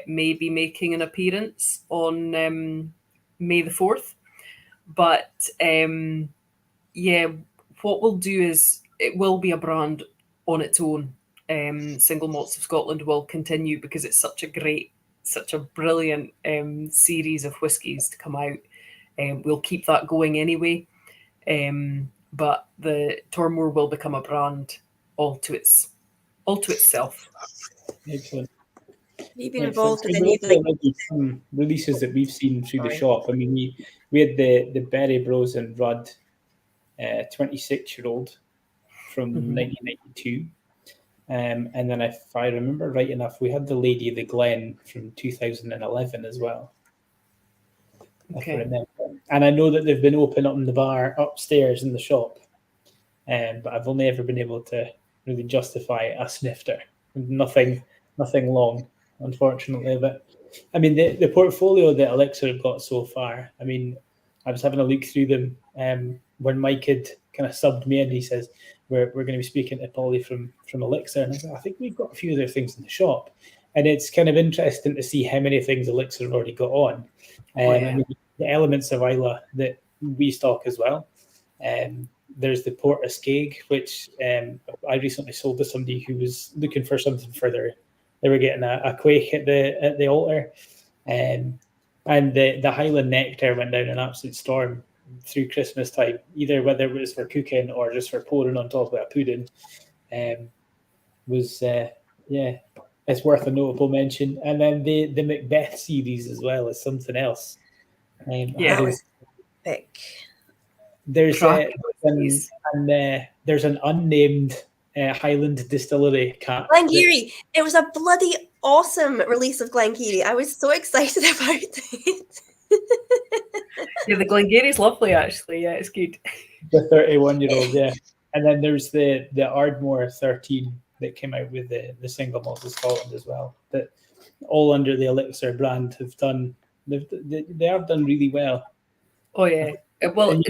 maybe making an appearance on May the 4th. But yeah, what we'll do is it will be a brand on its own. Single Malts of Scotland will continue because it's such a brilliant series of whiskies to come out. We'll keep that going anyway. But the Tormore will become a brand all to itself. Excellent. Have you been involved with any of the releases that we've seen through the shop? I mean, we had the Berry Bros and Rudd 26-year-old from 1992. And then if I remember right enough, we had the Lady of the Glen from 2011 as well. Okay. And I know that they've been open up in the bar upstairs in the shop, but I've only ever been able to really justify a snifter. Nothing long, unfortunately. But I mean, the portfolio that Elixir have got so far, I mean, I was having a look through them when Mike had kind of subbed me in. He says, we're going to be speaking to Polly from Elixir. And I said, I think we've got a few other things in the shop. And it's kind of interesting to see how many things Elixir have already got on. I mean, the elements of Isla that we stock as well. There's the Port Escaig, which I recently sold to somebody who was looking for something further. They were getting a quake at the altar. And the Highland Nectar went down an absolute storm through Christmas time, either whether it was for cooking or just for pouring on top of a pudding. It's worth a notable mention. And then the Macbeth series as well is something else. that was epic. There's an unnamed Highland Distillery cat. Glengarry. It was a bloody awesome release of Glengarry. I was so excited about it. Yeah, the Glengarry's lovely, actually. Yeah, it's good. The 31-year-old, yeah. And then there's the Ardmore 13 that came out with the Single Malt of Scotland as well. That all under the Elixir brand have done. They have done really well. Oh yeah. Well,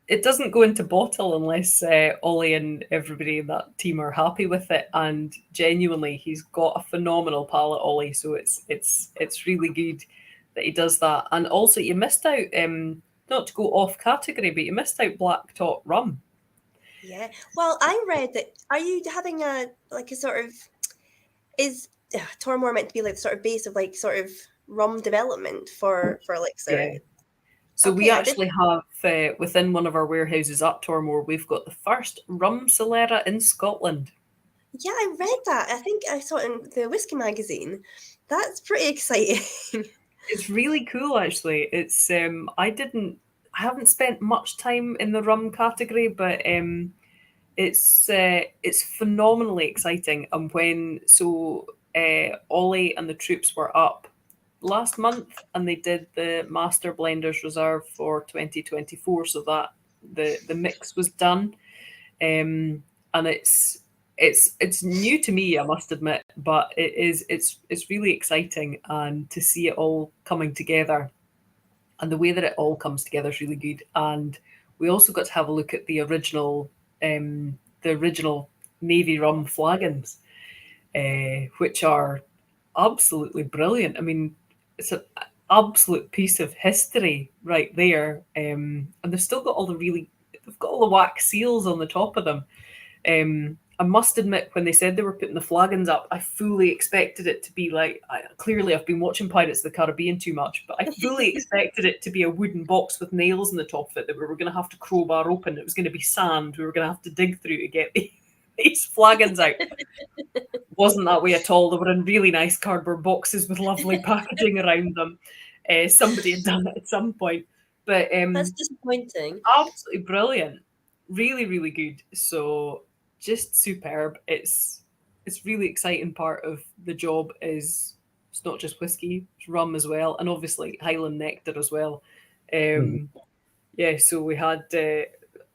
it doesn't go into bottle unless Ollie and everybody in that team are happy with it. And genuinely, he's got a phenomenal palate, Ollie. So it's really good that he does that. And also, you missed out. Not to go off category, but you missed out Black Top Rum. Yeah. Well, I read that. Are you having a sort of is Tormore meant to be like the sort of base of like sort of rum development for Elixir? Yeah. So we actually have within one of our warehouses at Tormore, we've got the first rum Solera in Scotland. Yeah, I read that. I think I saw it in the Whisky magazine. That's pretty exciting. It's really cool, actually. It's I haven't spent much time in the rum category, but it's phenomenally exciting. And when Ollie and the troops were up last month, and they did the Master Blenders Reserve for 2024, so that the mix was done, and it's new to me, I must admit, but it's really exciting, and to see it all coming together, and the way that it all comes together is really good. And we also got to have a look at the original Navy rum flagons, which are absolutely brilliant. I mean, it's an absolute piece of history right there, and they've still got they've got all the wax seals on the top of them. I must admit, when they said they were putting the flagons up, I fully expected it to be like, clearly I've been watching Pirates of the Caribbean too much, but I fully expected it to be a wooden box with nails in the top of it that we were going to have to crowbar open. It was going to be sand we were going to have to dig through to get these flagons out. Wasn't that way at all. They were in really nice cardboard boxes with lovely packaging around them. Somebody had done it at some point. But that's disappointing. Absolutely brilliant. Really, really good. So just superb. It's really exciting part of the job is it's not just whiskey, it's rum as well, and obviously Highland Nectar as well. Yeah, so we had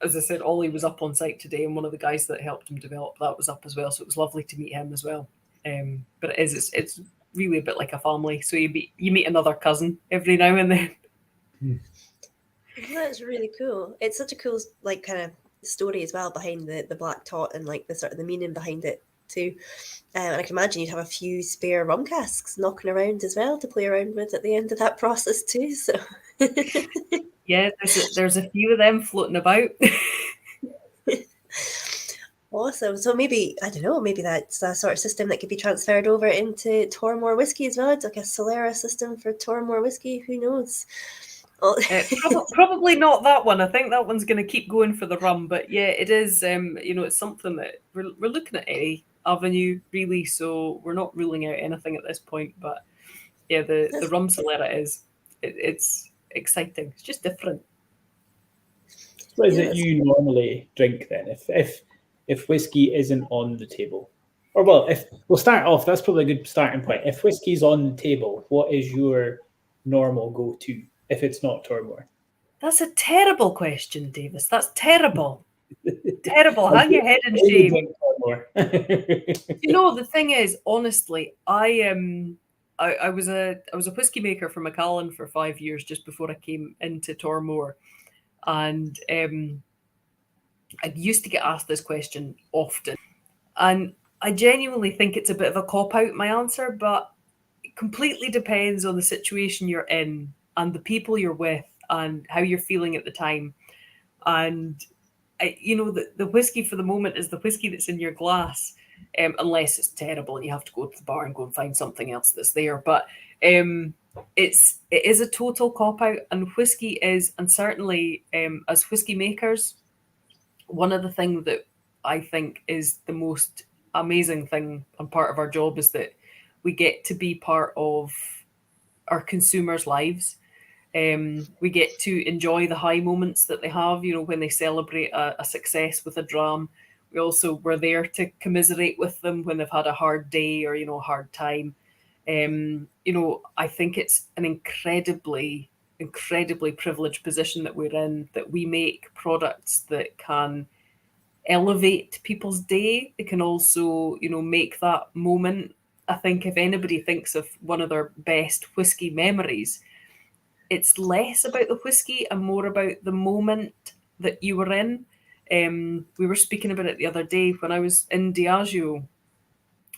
as I said, Ollie was up on site today, and one of the guys that helped him develop that was up as well. So it was lovely to meet him as well. But it's really a bit like a family. So you meet another cousin every now and then. That's really cool. It's such a cool like kind of story as well behind the black tot and like the sort of the meaning behind it too. And I can imagine you'd have a few spare rum casks knocking around as well to play around with at the end of that process too. So Yeah, there's a few of them floating about. awesome. So maybe, I don't know, maybe that's a sort of system that could be transferred over into Tormore Whisky as well. It's like a Solera system for Tormore Whisky. Who knows? Probably not that one. I think that one's going to keep going for the rum. But yeah, it is. It's something that we're looking at any avenue really. So we're not ruling out anything at this point. But yeah, the rum Solera it's exciting. It's just different. What is it you normally drink then? If whiskey isn't on the table, or well, if we'll start off, that's probably a good starting point. If whiskey's on the table, what is your normal go-to if it's not Tormore? That's a terrible question, Davis. That's terrible. Terrible. Hang your head in shame. The thing is, honestly, I was a whiskey maker for Macallan for 5 years just before I came into Tormore, and I used to get asked this question often, and I genuinely think it's a bit of a cop-out, my answer, but it completely depends on the situation you're in and the people you're with and how you're feeling at the time. And, the whiskey for the moment is the whiskey that's in your glass, unless it's terrible and you have to go to the bar and go and find something else that's there. But it is a total cop-out, and whiskey is, and certainly as whiskey makers, one of the things that I think is the most amazing thing and part of our job is that we get to be part of our consumers' lives. We get to enjoy the high moments that they have, when they celebrate a success with a dram. We're there to commiserate with them when they've had a hard day or, a hard time. I think it's an incredibly privileged position that we're in, that we make products that can elevate people's day. It can also, make that moment. I think if anybody thinks of one of their best whiskey memories, it's less about the whiskey and more about the moment that you were in. We were speaking about it the other day when I was in Diageo.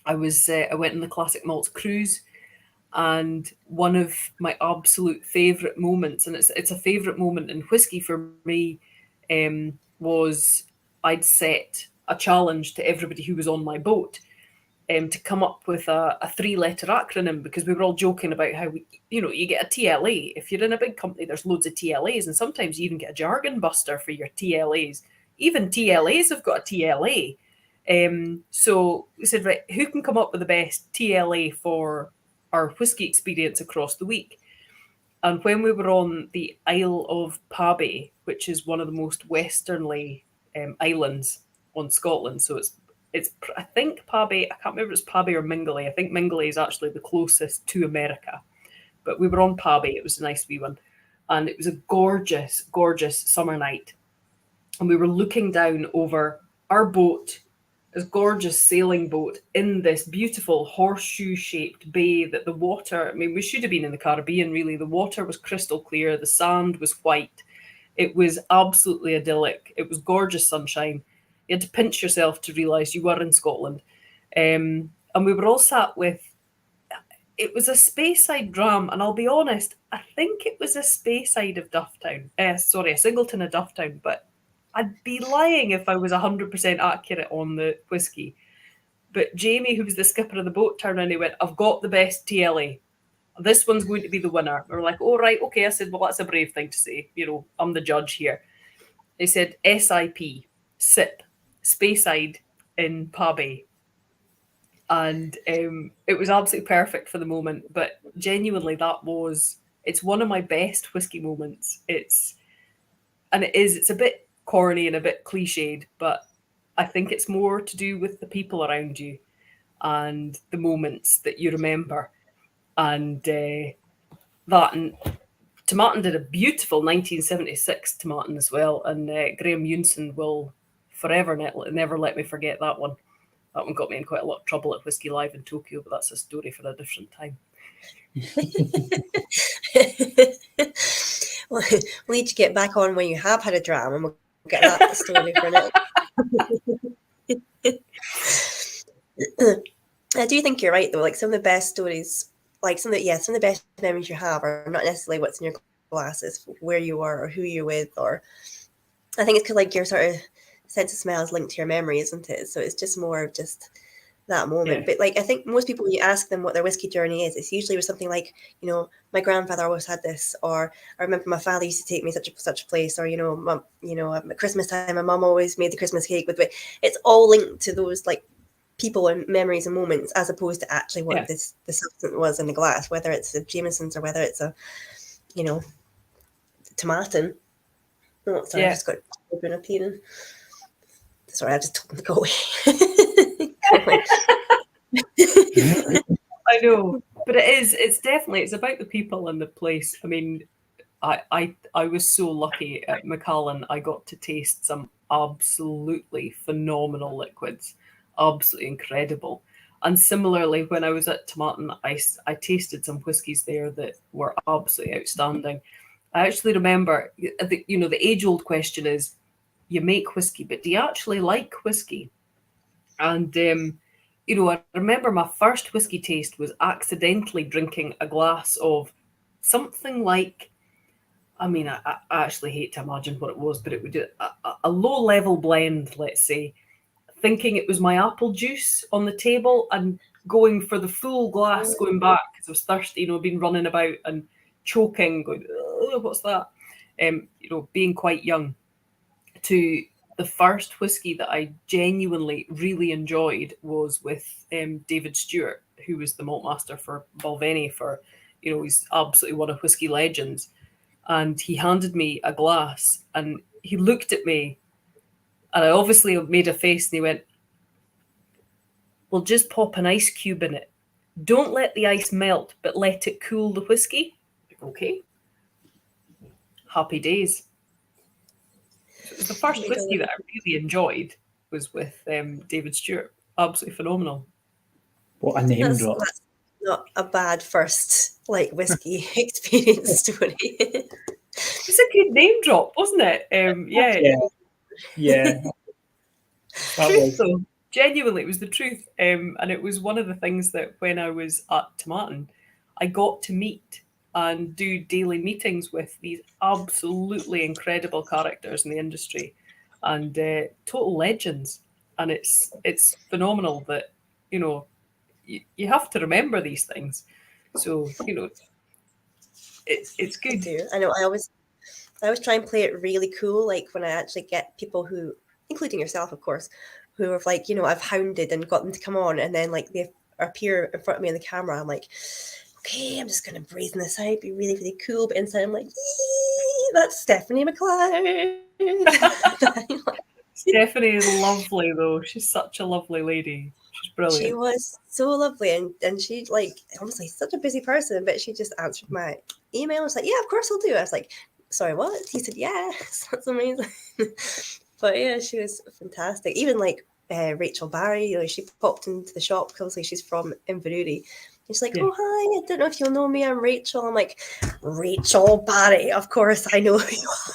I went on the Classic Malts cruise, and one of my absolute favourite moments, and it's a favourite moment in whiskey for me, was I'd set a challenge to everybody who was on my boat to come up with a 3-letter acronym, because we were all joking about how you get a TLA. If you're in a big company, there's loads of TLAs, and sometimes you even get a jargon buster for your TLAs. Even TLAs have got a TLA. So we said, right, who can come up with the best TLA for our whiskey experience across the week? And when we were on the Isle of Pabay, which is one of the most westernly islands on Scotland, so it's I think Pabay, I can't remember if it's Pabay or Mingley. I think Mingley is actually the closest to America. But we were on Pabay. It was a nice wee one. And it was a gorgeous, gorgeous summer night. And we were looking down over our boat, this gorgeous sailing boat, in this beautiful horseshoe-shaped bay that the water, we should have been in the Caribbean, really. The water was crystal clear. The sand was white. It was absolutely idyllic. It was gorgeous sunshine. You had to pinch yourself to realise you were in Scotland. And we were all sat with, it was a Speyside dram, and I'll be honest, I think it was a Speyside of Dufftown. A Singleton of Dufftown, but I'd be lying if I was 100% accurate on the whiskey. But Jamie, who was the skipper of the boat, turned around and he went, "I've got the best TLA. This one's going to be the winner." We were like, "Oh, right, okay." I said, "Well, that's a brave thing to say. I'm the judge here." They said, SIP, SIP, Speyside in Pabay. And it was absolutely perfect for the moment. But genuinely, it's one of my best whiskey moments. It's a bit corny and a bit cliched, but I think it's more to do with the people around you and the moments that you remember. And and Tomatin did a beautiful 1976 Tomatin as well, and Graham Unson will forever never let me forget that one. That one got me in quite a lot of trouble at Whisky Live in Tokyo, but that's a story for a different time. We'll need to get back on when you have had a dram, and we'll get that story for now. I do think you're right, though. Like, some of the best stories, like some of the best memories you have are not necessarily what's in your glasses, where you are or who you're with, or I think it's because like your sort of sense of smell is linked to your memory, isn't it? So it's just more of just that moment. But like, I think most people, when you ask them what their whiskey journey is, it's usually with something like, my grandfather always had this, or I remember my father used to take me such a place, or at Christmas time my mum always made the Christmas cake with it. It's all linked to those like people and memories and moments, as opposed to actually what the substance was in the glass, whether it's a Jameson's or whether it's a Tomatin. Oh, sorry, I just got open up here. Sorry, I just told him to go away. I know, but it's about the people and the place. I mean, I was so lucky at Macallan. I got to taste some absolutely phenomenal liquids, absolutely incredible. And similarly, when I was at Tomatin, I tasted some whiskies there that were absolutely outstanding. I actually remember, the age-old question is, you make whiskey, but do you actually like whiskey? And, I remember my first whiskey taste was accidentally drinking a glass of something like, I actually hate to imagine what it was, but it would do a low-level blend, let's say, thinking it was my apple juice on the table and going for the full glass, going back because I was thirsty, been running about and choking, going, oh, what's that? Being quite young, to the first whiskey that I genuinely really enjoyed was with David Stewart, who was the maltmaster for Balvenie for, he's absolutely one of whiskey legends. And he handed me a glass and he looked at me and I obviously made a face and he went, well, just pop an ice cube in it. Don't let the ice melt, but let it cool the whiskey. Okay. Happy days. So it was the first whiskey that I really enjoyed was with David Stewart. Absolutely phenomenal. What a name drop. That's not a bad first whiskey experience story. It's a good name drop, wasn't it? Yeah. Truth, though. Genuinely, it was the truth. And it was one of the things that when I was at Tomatin, I got to meet and do daily meetings with these absolutely incredible characters in the industry and total legends. And it's phenomenal that, you have to remember these things. So, it's good. I know. I always try and play it really cool. Like when I actually get people who, including yourself, of course, who have I've hounded and got them to come on, and then they appear in front of me on the camera. I'm like, okay, I'm just gonna brazen this out, be really, really cool. But inside, I'm like, that's Stephanie McLeod. Stephanie is lovely, though. She's such a lovely lady. She's brilliant. She was so lovely, and she honestly such a busy person, but she just answered my email. I was like, yeah, of course I'll do it. I was like, sorry, what? He said, yes, that's amazing. But yeah, she was fantastic. Even Rachel Barry, she popped into the shop because obviously she's from Inverurie. She's like, oh, hi, I don't know if you'll know me. I'm Rachel. I'm like, Rachel Barry, of course I know who you are.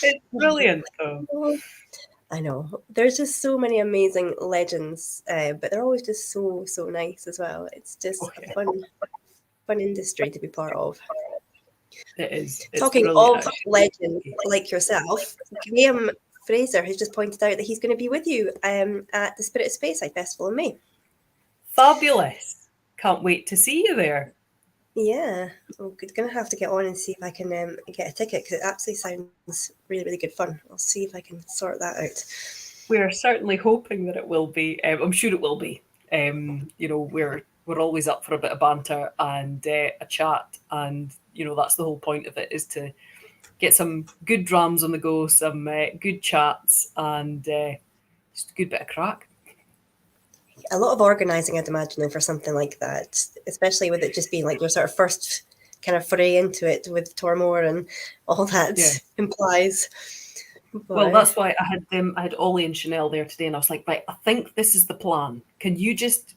It's brilliant, though. I know. There's just so many amazing legends, but they're always just so, so nice as well. It's just a fun industry to be part of. It is. Talking of legends like yourself, Graham Fraser has just pointed out that he's going to be with you at the Spirit of Speyside Festival in May. Fabulous. Can't wait to see you there. Yeah, I'm going to have to get on and see if I can get a ticket because it absolutely sounds really, really good fun. I'll see if I can sort that out. We're certainly hoping that it will be. I'm sure it will be. We're always up for a bit of banter and a chat, and that's the whole point of it, is to get some good drams on the go, some good chats, and just a good bit of crack. A lot of organising, I'd imagine, for something like that, especially with it just being your sort of first kind of foray into it with Tormore and all that implies. But... Well, that's why I had Ollie and Chanel there today, and I was like, right, I think this is the plan. Can you just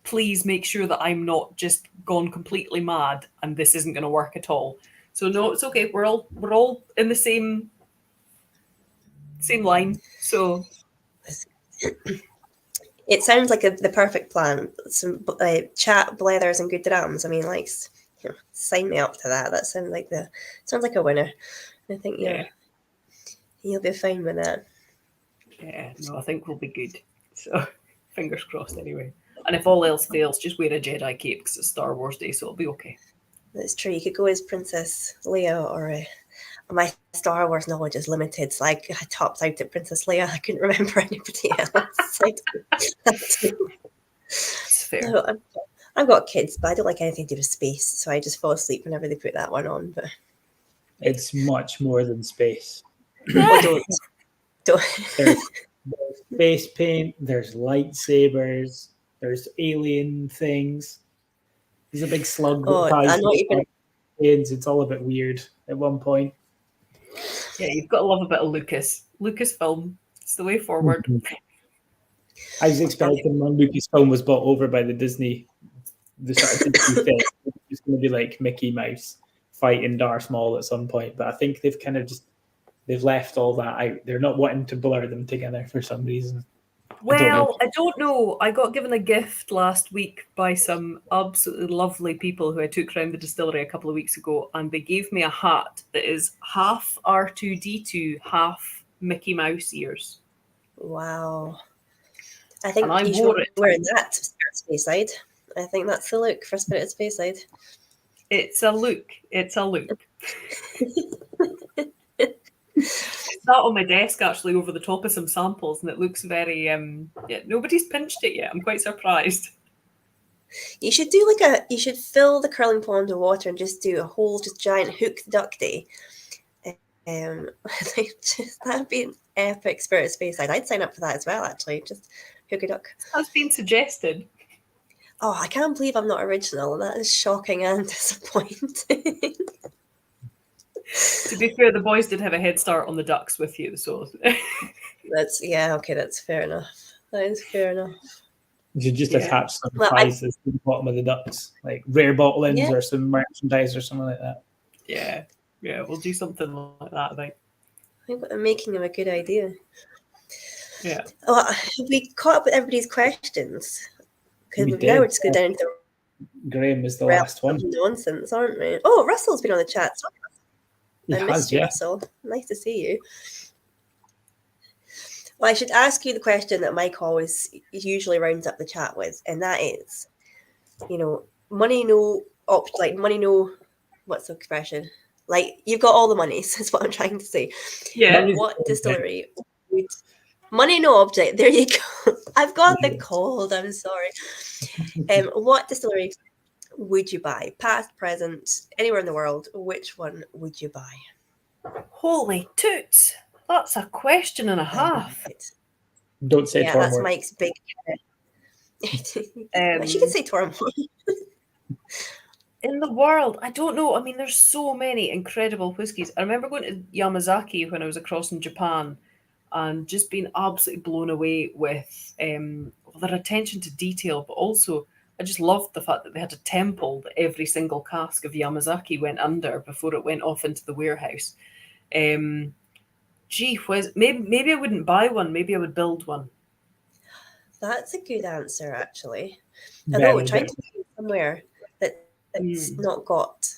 please make sure that I'm not just gone completely mad and this isn't going to work at all? So no, it's okay. We're all in the same line. So it sounds like the perfect plan. Some chat, blethers, and good drams. I mean, like, sign me up to that. That sounds like a winner. I think you'll be fine with that. Yeah, no, I think we'll be good. So fingers crossed anyway. And if all else fails, just wear a Jedi cape because it's Star Wars Day, so it'll be okay. That's true. You could go as Princess Leia, or my Star Wars knowledge is limited, so I topped out at Princess Leia. I couldn't remember anybody else. It's fair. No, I've got kids, but I don't like anything to do with space, so I just fall asleep whenever they put that one on. But it's much more than space. don't. There's space paint. There's lightsabers. There's alien things. There's a big slug that ties kids. It's all a bit weird at one point. Yeah, you've got to love a bit of Lucasfilm. It's the way forward. Mm-hmm. I was expecting when Lucasfilm was bought over by the Disney thing, it's going to be like Mickey Mouse fighting Darth Maul at some point. But I think they've kind of they've left all that out. They're not wanting to blur them together for some reason. Well, I don't know. I got given a gift last week by some absolutely lovely people who I took around the distillery a couple of weeks ago, and they gave me a hat that is half R2-D2, half Mickey Mouse ears. Wow. I think you should be wearing that to Spirit Speyside. I think that's the look for Spirit Speyside. It's a look. It's a look. It's sat on my desk actually over the top of some samples, and it looks very nobody's pinched it yet. I'm quite surprised. You should do you should fill the curling pond with water and just do a whole giant hooked duck day. That'd be an epic Spirit Speyside. I'd sign up for that as well, actually. Just hook a duck. That's been suggested. Oh, I can't believe I'm not original. That is shocking and disappointing. To be fair, the boys did have a head start on the ducks with you, so that's fair enough. That is fair enough. You should just attach some prizes to the bottom of the ducks, like rare bottlings or some merchandise or something like that. Yeah, we'll do something like that, I think I'm making him a good idea. Yeah. Oh, we caught up with everybody's questions. Because now we're just going down to the Graham is the last one. Nonsense, aren't we? Oh, Russell's been on the chat. I missed you, yeah. Russell. Nice to see you. Well, I should ask you the question that Mike always usually rounds up the chat with, and that is, money no, what's the expression? Like, you've got all the monies, is what I'm trying to say. Yeah. What distillery would... Money no object. There you go. I've got the cold. I'm sorry. What distillery would you buy? Past, present, anywhere in the world. Which one would you buy? Holy toots! That's a question and a half. Don't say Tormore. That's Mike's big. She can say Tormore. In the world, I don't know. I mean, there's so many incredible whiskies. I remember going to Yamazaki when I was across in Japan, and just being absolutely blown away with their attention to detail, but also I just loved the fact that they had a temple that every single cask of Yamazaki went under before it went off into the warehouse. Maybe I wouldn't buy one. Maybe I would build one. That's a good answer, actually. Although trying to find somewhere that's not got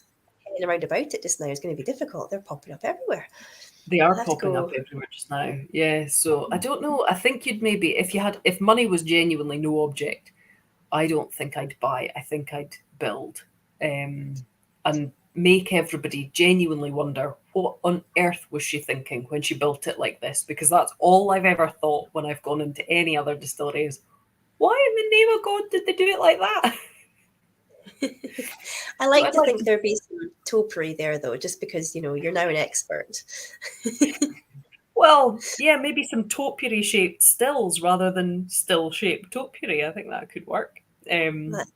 anything around about it just now is going to be difficult. They're popping up everywhere. They are popping up everywhere just now. Yeah, so I don't know. I think you'd maybe, if money was genuinely no object, I don't think I'd buy. I think I'd build and make everybody genuinely wonder what on earth was she thinking when she built it like this, because that's all I've ever thought when I've gone into any other distillery is, why in the name of God did they do it like that? I like to think there'd be some topiary there, though, just because, you're now an expert. Well, yeah, maybe some topiary-shaped stills rather than still-shaped topiary. I think that could work. But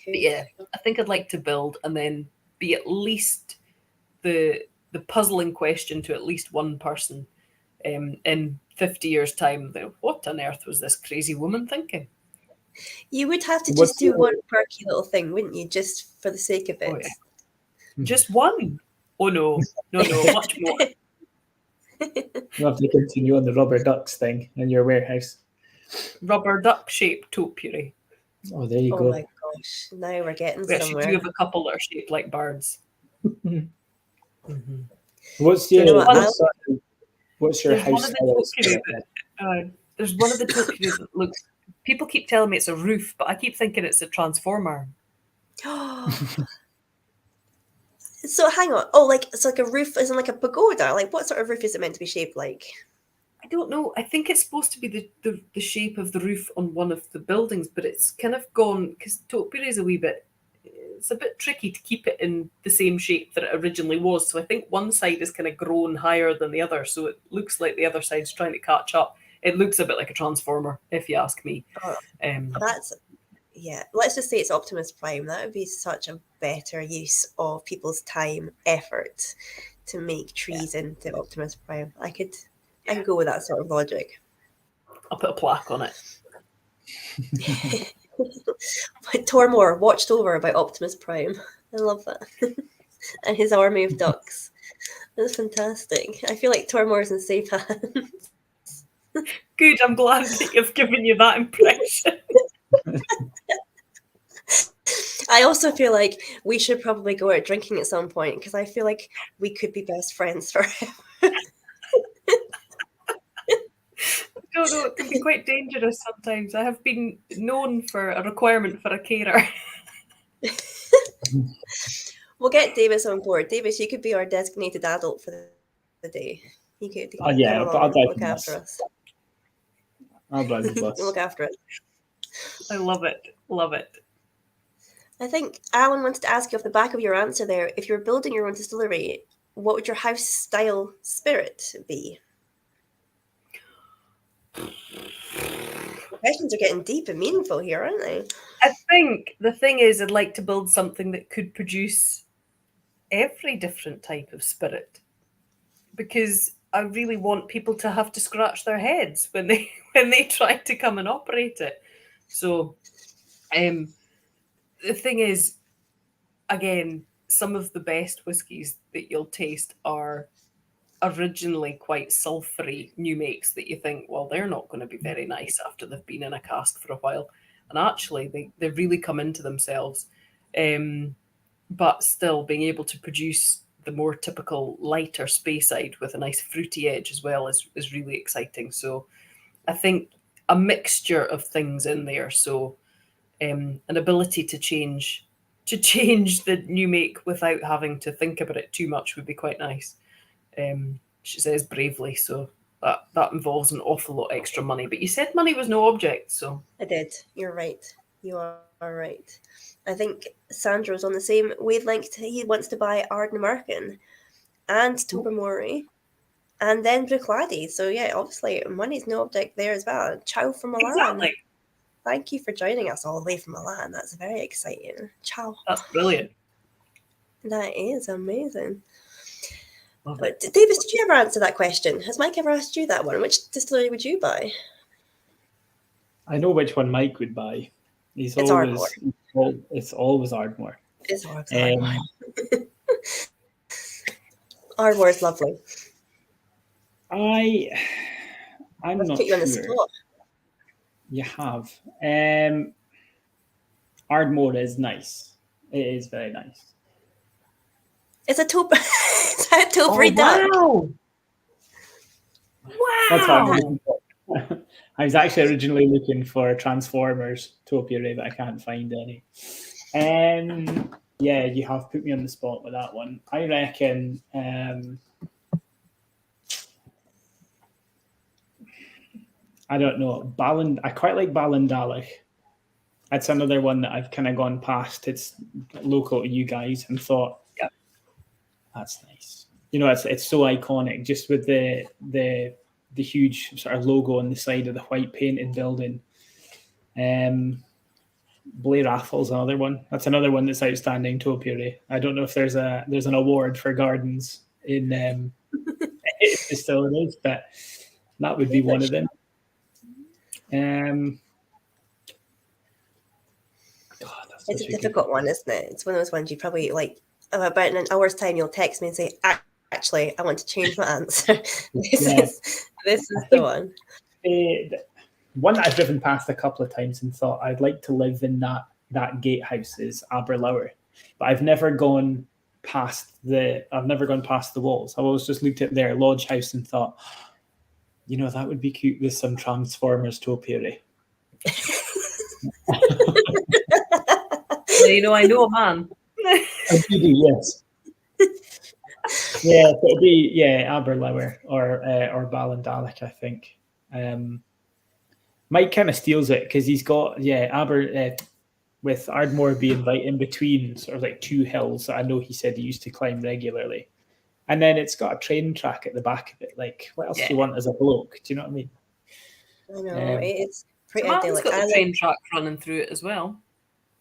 yeah, I think I'd like to build and then be at least the puzzling question to at least one person in 50 years' time. What on earth was this crazy woman thinking? You would have to just do one quirky little thing, wouldn't you? Just for the sake of it. Oh, yeah. Just one. Oh no, much more. You have to continue on the rubber ducks thing in your warehouse. Rubber duck shaped topiary. Oh, there you Oh go. my gosh! Now we're getting We actually somewhere. do have a couple that are shaped like birds. What's you your know what, what's your There's one house of the style topiary spirit? there's one of the topiaries that looks. People keep telling me it's a roof, but I keep thinking it's a transformer. So hang on. Oh, like it's like a roof, isn't like a pagoda? Like what sort of roof is it meant to be shaped like? I don't know. I think it's supposed to be the shape of the roof on one of the buildings, but it's kind of gone because topiary is it's a bit tricky to keep it in the same shape that it originally was. So I think one side is kind of grown higher than the other, so it looks like the other side's trying to catch up. It looks a bit like a transformer, if you ask me. That's let's just say it's Optimus Prime. That would be such a better use of people's time, effort to make trees into Optimus Prime. I could go with that sort of logic. I'll put a plaque on it. Tormore watched over by Optimus Prime. I love that. And his army of ducks. That's fantastic. I feel like Tormore's in safe hands. Good, I'm glad that you've given you that impression. I also feel like we should probably go out drinking at some point because I feel like we could be best friends forever. I don't know, it can be quite dangerous sometimes. I have been known for a requirement for a carer. We'll get Davis on board. Davis, you could be our designated adult for the day. You could Oh yeah, but I'll look after us. I'll drive the bus. Look after us. I love it. Love it. I think Alan wanted to ask you off the back of your answer there, if you're building your own distillery, what would your house style spirit be? Questions are getting deep and meaningful here, aren't they? I think the thing is, I'd like to build something that could produce every different type of spirit, because I really want people to have to scratch their heads when they try to come and operate it. So, the thing is, again, some of the best whiskies that you'll taste are originally quite sulphury new makes that you think, well, they're not going to be very nice after they've been in a cask for a while. And actually, they really come into themselves. But still, being able to produce the more typical lighter Speyside with a nice fruity edge as well is really exciting. So I think a mixture of things in there. So an ability to change the new make without having to think about it too much would be quite nice. She says bravely, so that involves an awful lot extra money. But you said money was no object, so I did. You're right. You are right. I think Sandro's on the same wavelength. He wants to buy Ardnamurchan and Tobermory and then Bruichladdich. So yeah, obviously money's no object there as well. Ciao from Milan. Exactly. Thank you for joining us all the way from Milan. That's very exciting. Ciao. That's brilliant. That is amazing. But Davis, did you ever answer that question? Has Mike ever asked you that one? Which distillery would you buy? I know which one Mike would buy. It's always Ardmore. It's always Ardmore. Ardmore is lovely. I'm Let's not put you on the sure. spot. You have. Ardmore is nice. It is very nice. It's a taupe. Is that a topiary duck? Wow! That's what I'm looking for. I was actually originally looking for Transformers topiary, but I can't find any. Yeah, you have put me on the spot with that one. I reckon. I don't know. I quite like Ballindalich. That's another one that I've kind of gone past. It's local to you guys and thought, yeah, that's nice. You know, it's so iconic, just with the huge sort of logo on the side of the white painted building. Blair Athel's another one. That's another one that's outstanding topiary. I don't know if there's an award for gardens in distilleries, but that would be one of them. It's a difficult one, isn't it? It's one of those ones you probably like. about in an hour's time, you'll text me and say, actually, I want to change my answer. This is the one. One that I've driven past a couple of times and thought I'd like to live in that gatehouse is Aberlour, but I've never gone past the walls. I've always just looked at their lodge house and thought, that would be cute with some Transformers topiary. I know a man. Yes. Yeah, it'd be Aberlour or Ballindarloch, I think. Mike kind of steals it because he's got with Ardmore being right in between sort of like two hills that I know he said he used to climb regularly, and then it's got a train track at the back of it. Like, what else do you want as a bloke? Do you know what I mean? I know, it's pretty Tomatin's idyllic. got the train track running through it as well.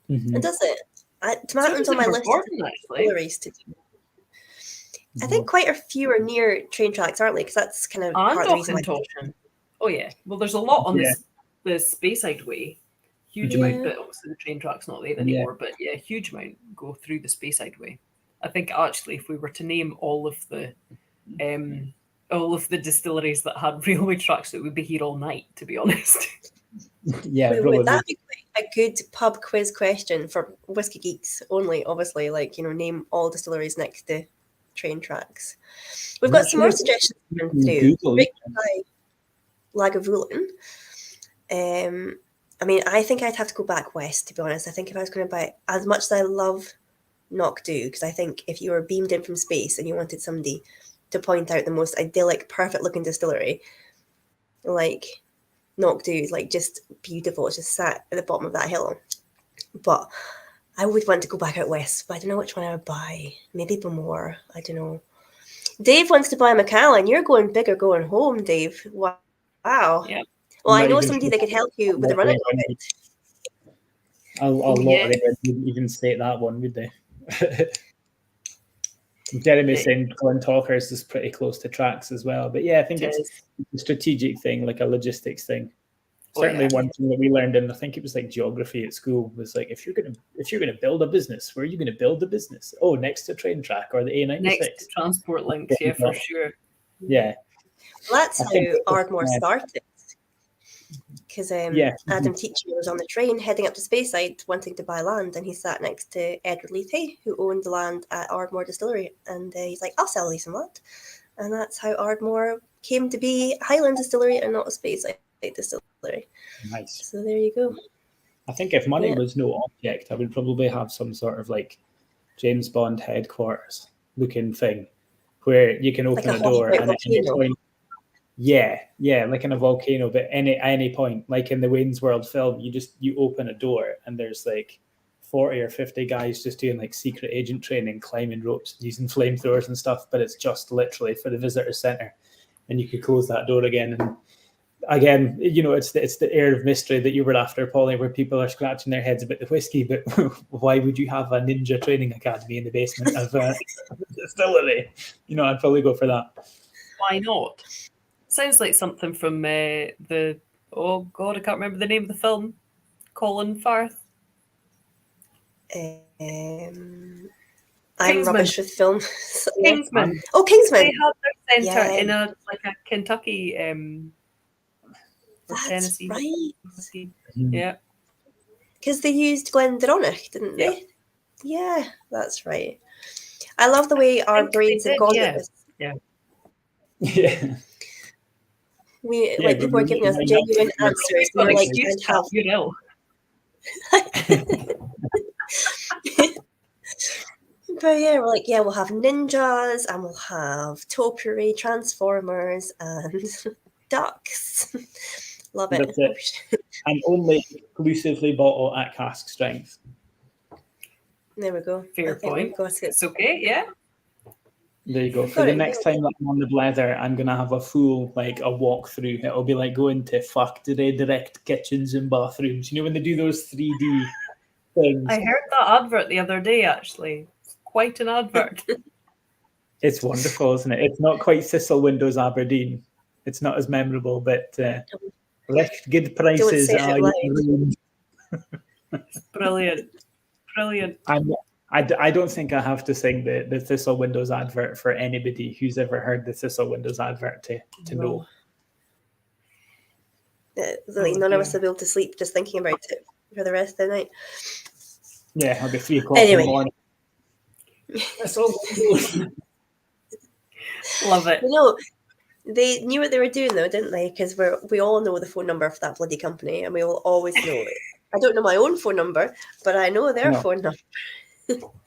Mm-hmm. And does it? Tomatin's on my list of distilleries to do. I think quite a few are near train tracks, aren't they? Because that's kind of part of the reason why. Oh yeah, well, there's a lot on the Speyside Way. Huge amount, but obviously the train track's not there anymore. But huge amount go through the Speyside Way. I think actually, if we were to name all of the distilleries that had railway tracks, it would be here all night. To be honest. Yeah, would that be quite a good pub quiz question for whiskey geeks only? Obviously, name all distilleries next to train tracks. We've got some more suggestions coming through. Lagavulin. I think I'd have to go back west, to be honest. I think if I was going to buy, as much as I love Knockdhu, because I think if you were beamed in from space and you wanted somebody to point out the most idyllic, perfect looking distillery, like Knockdhu is like just beautiful. It's just sat at the bottom of that hill. But I would want to go back out west, but I don't know which one I would buy. Maybe Bowmore. I don't know. Dave wants to buy Macallan. You're going big or going home, Dave. Wow. Yeah. Well, I know somebody that could help you with the running of it. A lot of them wouldn't even state that one, would they? Jeremy saying Glen Talkers is pretty close to tracks as well. But I think it's a strategic thing, like a logistics thing. Certainly one thing that we learned in, I think it was like geography at school, was like, if you're gonna build a business, where are you gonna build the business? Oh, next to train track or the A96. Next to transport links, for sure. Yeah. Well, that's how Ardmore started. Because Adam Teacher was on the train heading up to Speyside wanting to buy land, and he sat next to Edward Lethe, who owned the land at Ardmore Distillery, and he's like, I'll sell you some land. And that's how Ardmore came to be Highland Distillery and not a Speyside Distillery. Nice. So there you go. I think if money was no object, I would probably have some sort of like James Bond headquarters looking thing where you can open like a door and at any point, like in a volcano, but at any point, like in the Wayne's World film, you open a door and there's like 40 or 50 guys just doing like secret agent training, climbing ropes, using flamethrowers and stuff, but it's just literally for the visitor center, and you could close that door again. And again, it's the air of mystery that you were after, Polly, where people are scratching their heads about the whiskey, but why would you have a ninja training academy in the basement of a distillery? I'd probably go for that. Why not? Sounds like something from I can't remember the name of the film. Colin Firth. I'm rubbish with film. Kingsman. Oh, Kingsman. They had their centre in a Kentucky. That's Tennessee. right. Yeah. Because they used Glendronach, didn't they? Yeah, that's right. I love the way our brains have gone with this. Yeah. Yeah. People are giving us genuine answers. We're like, But we're like, we'll have ninjas and we'll have topiary, transformers, and ducks. Love it. That's it. And only exclusively bottle at cask strength. There we go. Fair point. It's okay, yeah. There you go. For the next time that I'm on the Blether, I'm going to have a full, a walkthrough. It'll be like going to Factory Direct kitchens and bathrooms. When they do those 3D things. I heard that advert the other day, actually. It's quite an advert. It's wonderful, isn't it? It's not quite Cecil Windows Aberdeen. It's not as memorable, but recht good prices. Brilliant. Brilliant. I don't think I have to sing the Thistle Windows advert for anybody who's ever heard the Thistle Windows advert to know. None of us will be able to sleep just thinking about it for the rest of the night. Yeah, it'll be 3 o'clock in the morning. Love it. They knew what they were doing, though, didn't they? Because we all know the phone number for that bloody company, and we will always know it. I don't know my own phone number, but I know their phone number.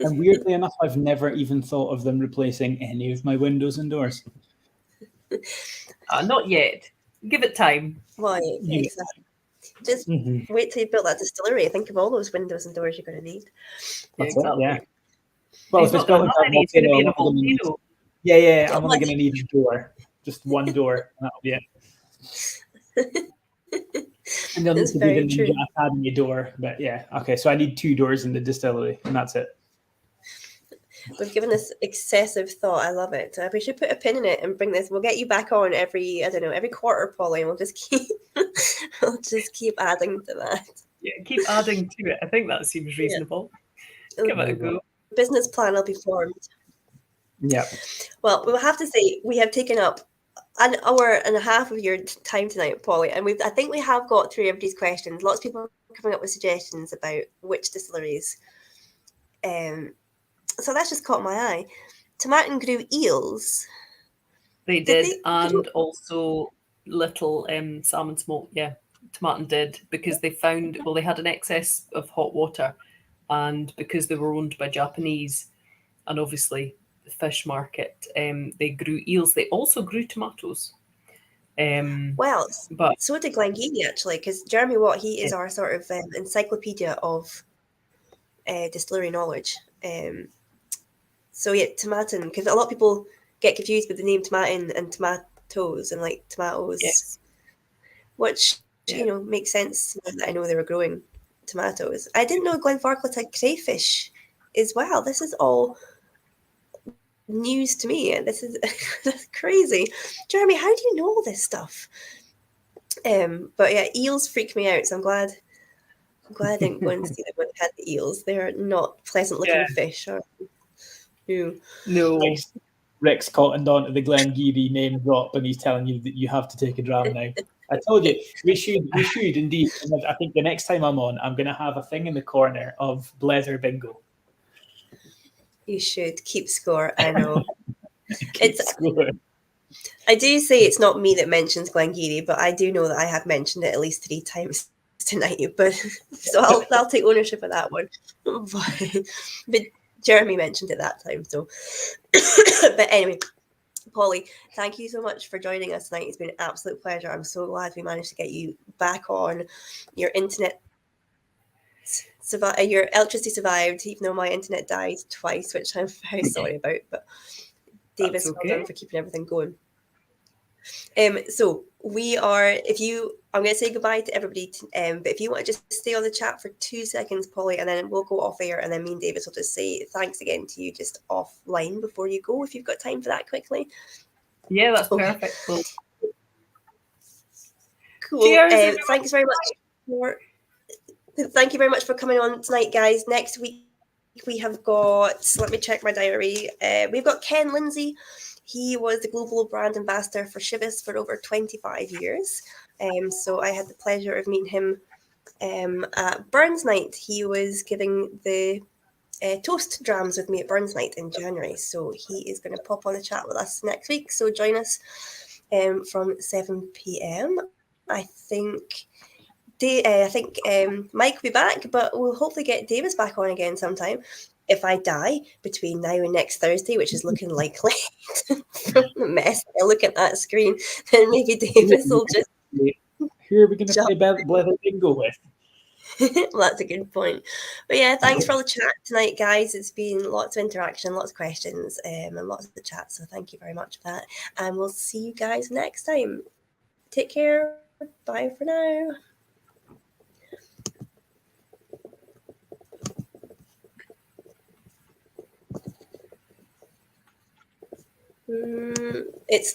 And weirdly enough, I've never even thought of them replacing any of my windows and doors. Not yet. Give it time. Why? Exactly. Just wait till you build that distillery. Think of all those windows and doors you're going to need. That's exactly. It, yeah. Well, if it's built into a volcano. Yeah. I'm only going to need a door. Just one door, and that'll be it. And they'll need to be the Ninja Academy door. But yeah, okay, so I need 2 doors in the distillery, and that's it. We've given this excessive thought. I love it. We should put a pin in it and bring this. We'll get you back on every quarter, Polly, and we'll just keep adding to that. Yeah, keep adding to it. I think that seems reasonable. Yeah. Give it a go. Business plan will be formed. Yeah. Well, we'll have to say we have taken up an hour and a half of your time tonight, Polly, and I think we have got through everybody's questions. Lots of people are coming up with suggestions about which distilleries. So that's just caught my eye. Tomatin grew eels. They did, and also little salmon smoke. Yeah, Tomatin did, because they found, they had an excess of hot water, and because they were owned by Japanese, and obviously the fish market, they grew eels. They also grew tomatoes. But so did Glengarry, actually, because Jeremy Watt, he is our sort of encyclopedia of distillery knowledge. So yeah, Tomatin, because a lot of people get confused with the name Tomatin and tomatoes and like tomatoes, which makes sense now that I know they were growing tomatoes. I didn't know Glenfarclas had crayfish as well. This is all news to me. This is that's crazy. Jeremy, how do you know all this stuff? But yeah, eels freak me out, so I'm glad I didn't go and see them when I had the eels. They're not pleasant looking fish, are they? No. Rick's cottoned on to the Glengarry name drop, and he's telling you that you have to take a dram now. I told you we should indeed. I think the next time I'm on, I'm going to have a thing in the corner of Blether bingo. You should keep score. I know. Score. I do say it's not me that mentions Glengarry, but I do know that I have mentioned it at least 3 times tonight. But so I'll take ownership of that one. But Jeremy mentioned it that time. So, but anyway, Polly, thank you so much for joining us tonight. It's been an absolute pleasure. I'm so glad we managed to get you back on. Your internet your electricity survived, even though my internet died twice, which I'm very sorry about. But Davis, well done for keeping everything going. So we are. I'm going to say goodbye to everybody. But if you want to just stay on the chat for 2 seconds, Polly, and then we'll go off air, and then me and Davis will just say thanks again to you just offline before you go, if you've got time for that quickly. Yeah, that's perfect. Cool. Thanks very much Thank you very much for coming on tonight, guys. Next week we have got, let me check my diary. We've got Ken Lindsay. He was the global brand ambassador for Chivas for over 25 years. So I had the pleasure of meeting him at Burns Night. He was giving the toast drams with me at Burns Night in January. So he is going to pop on the chat with us next week. So join us from 7 p.m. I think Mike will be back, but we'll hopefully get Davis back on again sometime. If I die between now and next Thursday, which is looking likely from the mess I look at that screen, then maybe Davis will just... Who are we going to play Blether bingo with? Well, that's a good point. But yeah, thanks for all the chat tonight, guys. It's been lots of interaction, lots of questions, and lots of the chat. So thank you very much for that. And we'll see you guys next time. Take care. Bye for now. It's